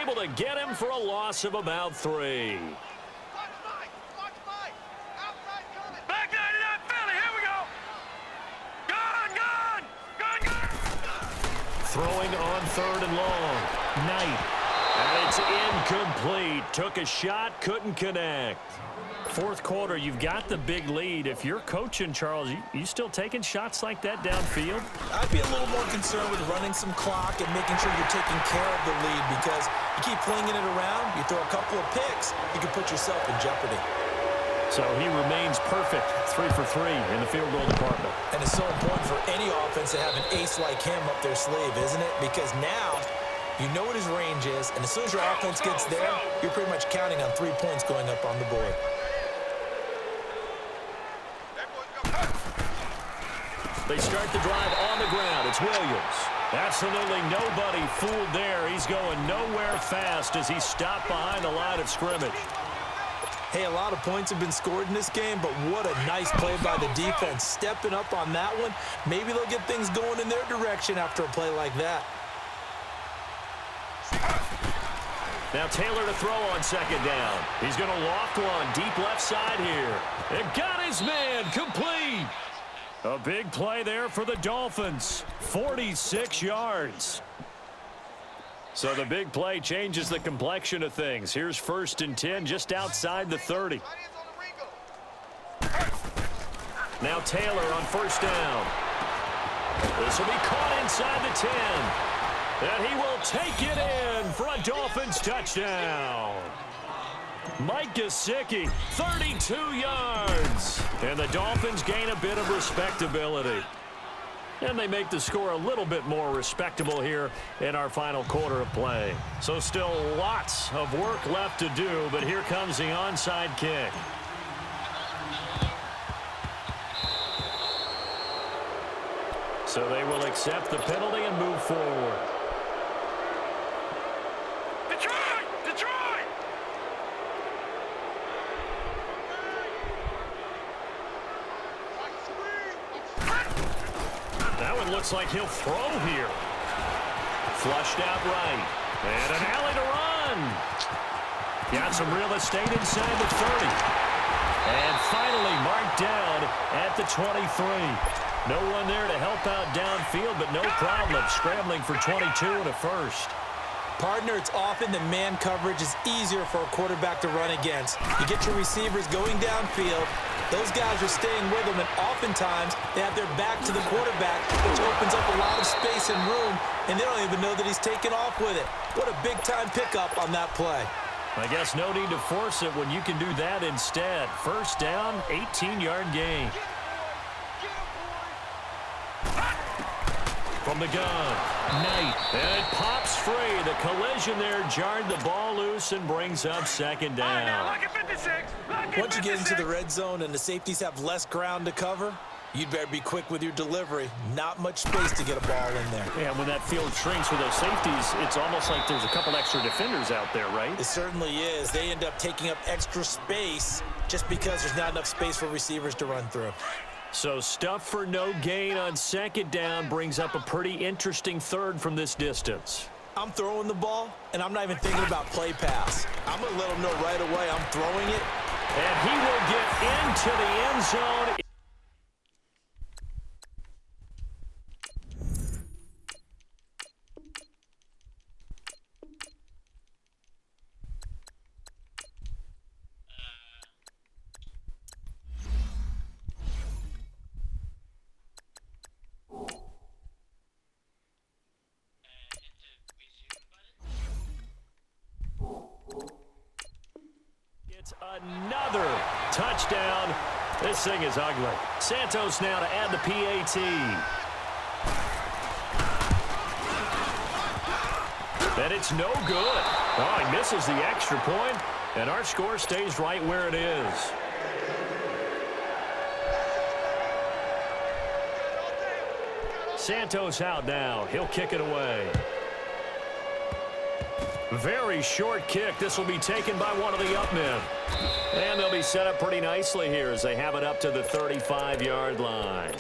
able to get him for a loss of about 3. Back 99 Philly, here we go. Gone. Throwing on 3rd and long. Knight. And it's incomplete. Took a shot, couldn't connect. 4th quarter, you've got the big lead. If you're coaching, Charles, you still taking shots like that downfield? I'd be a little more concerned with running some clock and making sure you're taking care of the lead, because you keep flinging it around, you throw a couple of picks, you can put yourself in jeopardy. So he remains perfect, 3 for 3 in the field goal department. And it's so important for any offense to have an ace like him up their sleeve, isn't it? Because now you know what his range is, and as soon as your offense gets there, you're pretty much counting on 3 points going up on the board. They start the drive on the ground. It's Williams. Absolutely nobody fooled there. He's going nowhere fast as he stopped behind the line of scrimmage. Hey, a lot of points have been scored in this game, but what a nice play by the defense. Stepping up on that one, maybe they'll get things going in their direction after a play like that. Now Taylor to throw on 2nd down. He's going to loft one deep left side here. And got his man complete. A big play there for the Dolphins. 46 yards. So the big play changes the complexion of things. Here's 1st and 10 just outside the 30. Now Taylor on 1st down. This will be caught inside the 10. And he will take it in for a Dolphins touchdown. Mike Gesicki, 32 yards. And the Dolphins gain a bit of respectability. And they make the score a little bit more respectable here in our final quarter of play. So still lots of work left to do, but here comes the onside kick. So they will accept the penalty and move forward. Detroit! That one looks like he'll throw here. Flushed out right. And an alley to run. Got some real estate inside the 30. And finally marked down at the 23. No one there to help out downfield, but no problem scrambling for 22 and a first. Partner, it's often that man coverage is easier for a quarterback to run against. You get your receivers going downfield. Those guys are staying with them, and oftentimes they have their back to the quarterback, which opens up a lot of space and room, and they don't even know that he's taken off with it. What a big-time pickup on that play. I guess no need to force it when you can do that instead. 1st down, 18-yard gain. From the gun, Knight, and it pops free. The collision there jarred the ball loose and brings up 2nd down. Once you get into the red zone and the safeties have less ground to cover, you'd better be quick with your delivery. Not much space to get a ball in there. Yeah, when that field shrinks with those safeties, it's almost like there's a couple extra defenders out there, right? It certainly is. They end up taking up extra space just because there's not enough space for receivers to run through. So stuff for no gain on 2nd down brings up a pretty interesting 3rd from this distance. I'm throwing the ball, and I'm not even thinking about play pass. I'm going to let them know right away I'm throwing it. And he will get into the end zone. It's another touchdown. This thing is ugly. Santos now to add the PAT. And it's no good. Oh, he misses the extra point, and our score stays right where it is. Santos out now. He'll kick it away. Very short kick. This will be taken by one of the up men. And they'll be set up pretty nicely here as they have it up to the 35-yard line.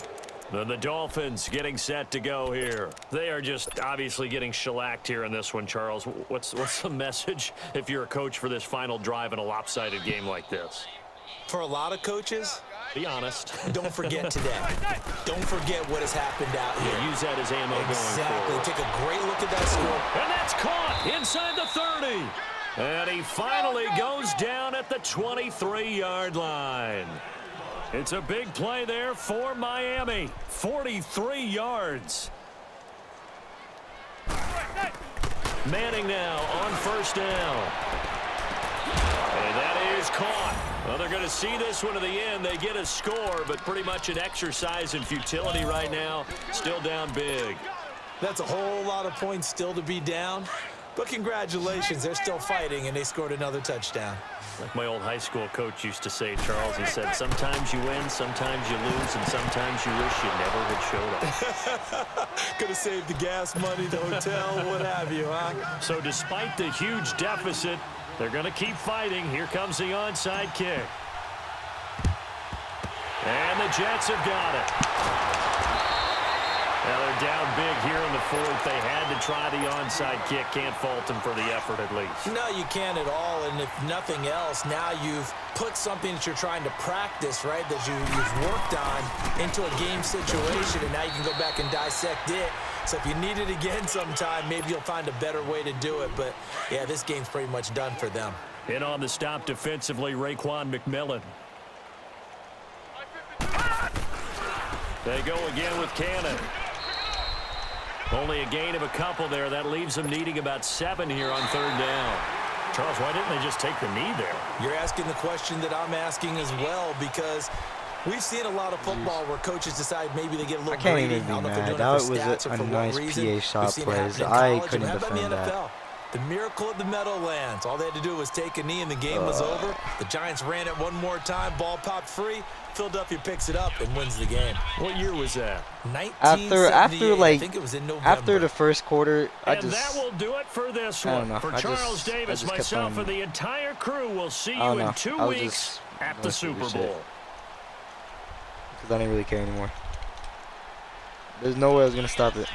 The Dolphins getting set to go here. They are just obviously getting shellacked here in this one, Charles. What's the message if you're a coach for this final drive in a lopsided game like this? For a lot of coaches, be honest. Don't forget today. Don't forget what has happened out here. Yeah, use that as ammo going Exactly. forward. Take a great look at that score. And that's caught inside the 30. And he finally goes down at the 23-yard line. It's a big play there for Miami. 43 yards. Manning now on first down. And that is caught. Well, they're going to see this one to the end. They get a score, but pretty much an exercise in futility right now. Still down big. That's a whole lot of points still to be down. But congratulations, they're still fighting, and they scored another touchdown. Like my old high school coach used to say, Charles, he said, sometimes you win, sometimes you lose, and sometimes you wish you never had showed up. Could have saved the gas money, the hotel, what have you, huh? So despite the huge deficit, they're going to keep fighting. Here comes the onside kick. And the Jets have got it. Now they're down big here in the fourth. They had to try the onside kick. Can't fault them for the effort at least. No, you can't at all. And if nothing else, now you've put something that you're trying to practice, right, that you've worked on into a game situation, and now you can go back and dissect it. So if you need it again sometime, maybe you'll find a better way to do it. But, yeah, this game's pretty much done for them. In on the stop defensively, Raekwon McMillan. They go again with Cannon. Only a gain of a couple there. That leaves them needing about 7 here on third down. Charles, why didn't they just take the knee there? You're asking the question that I'm asking as well, because we've seen a lot of football where coaches decide maybe they get a little greedy. I don't know if they're doing it for stats or for what reason. That was a nice PA shot plays. I couldn't defend that. The miracle of the Meadowlands. All they had to do was take a knee and the game was over. The Giants ran it one more time. Ball popped free. Philadelphia picks it up and wins the game. What year was that? 1978. I think it was in November. After the first quarter, that will do it for this one. For Charles Davis, myself, and the entire crew, will see you in 2 weeks at the Super Bowl. Because I didn't really care anymore. There's no way I was going to stop it.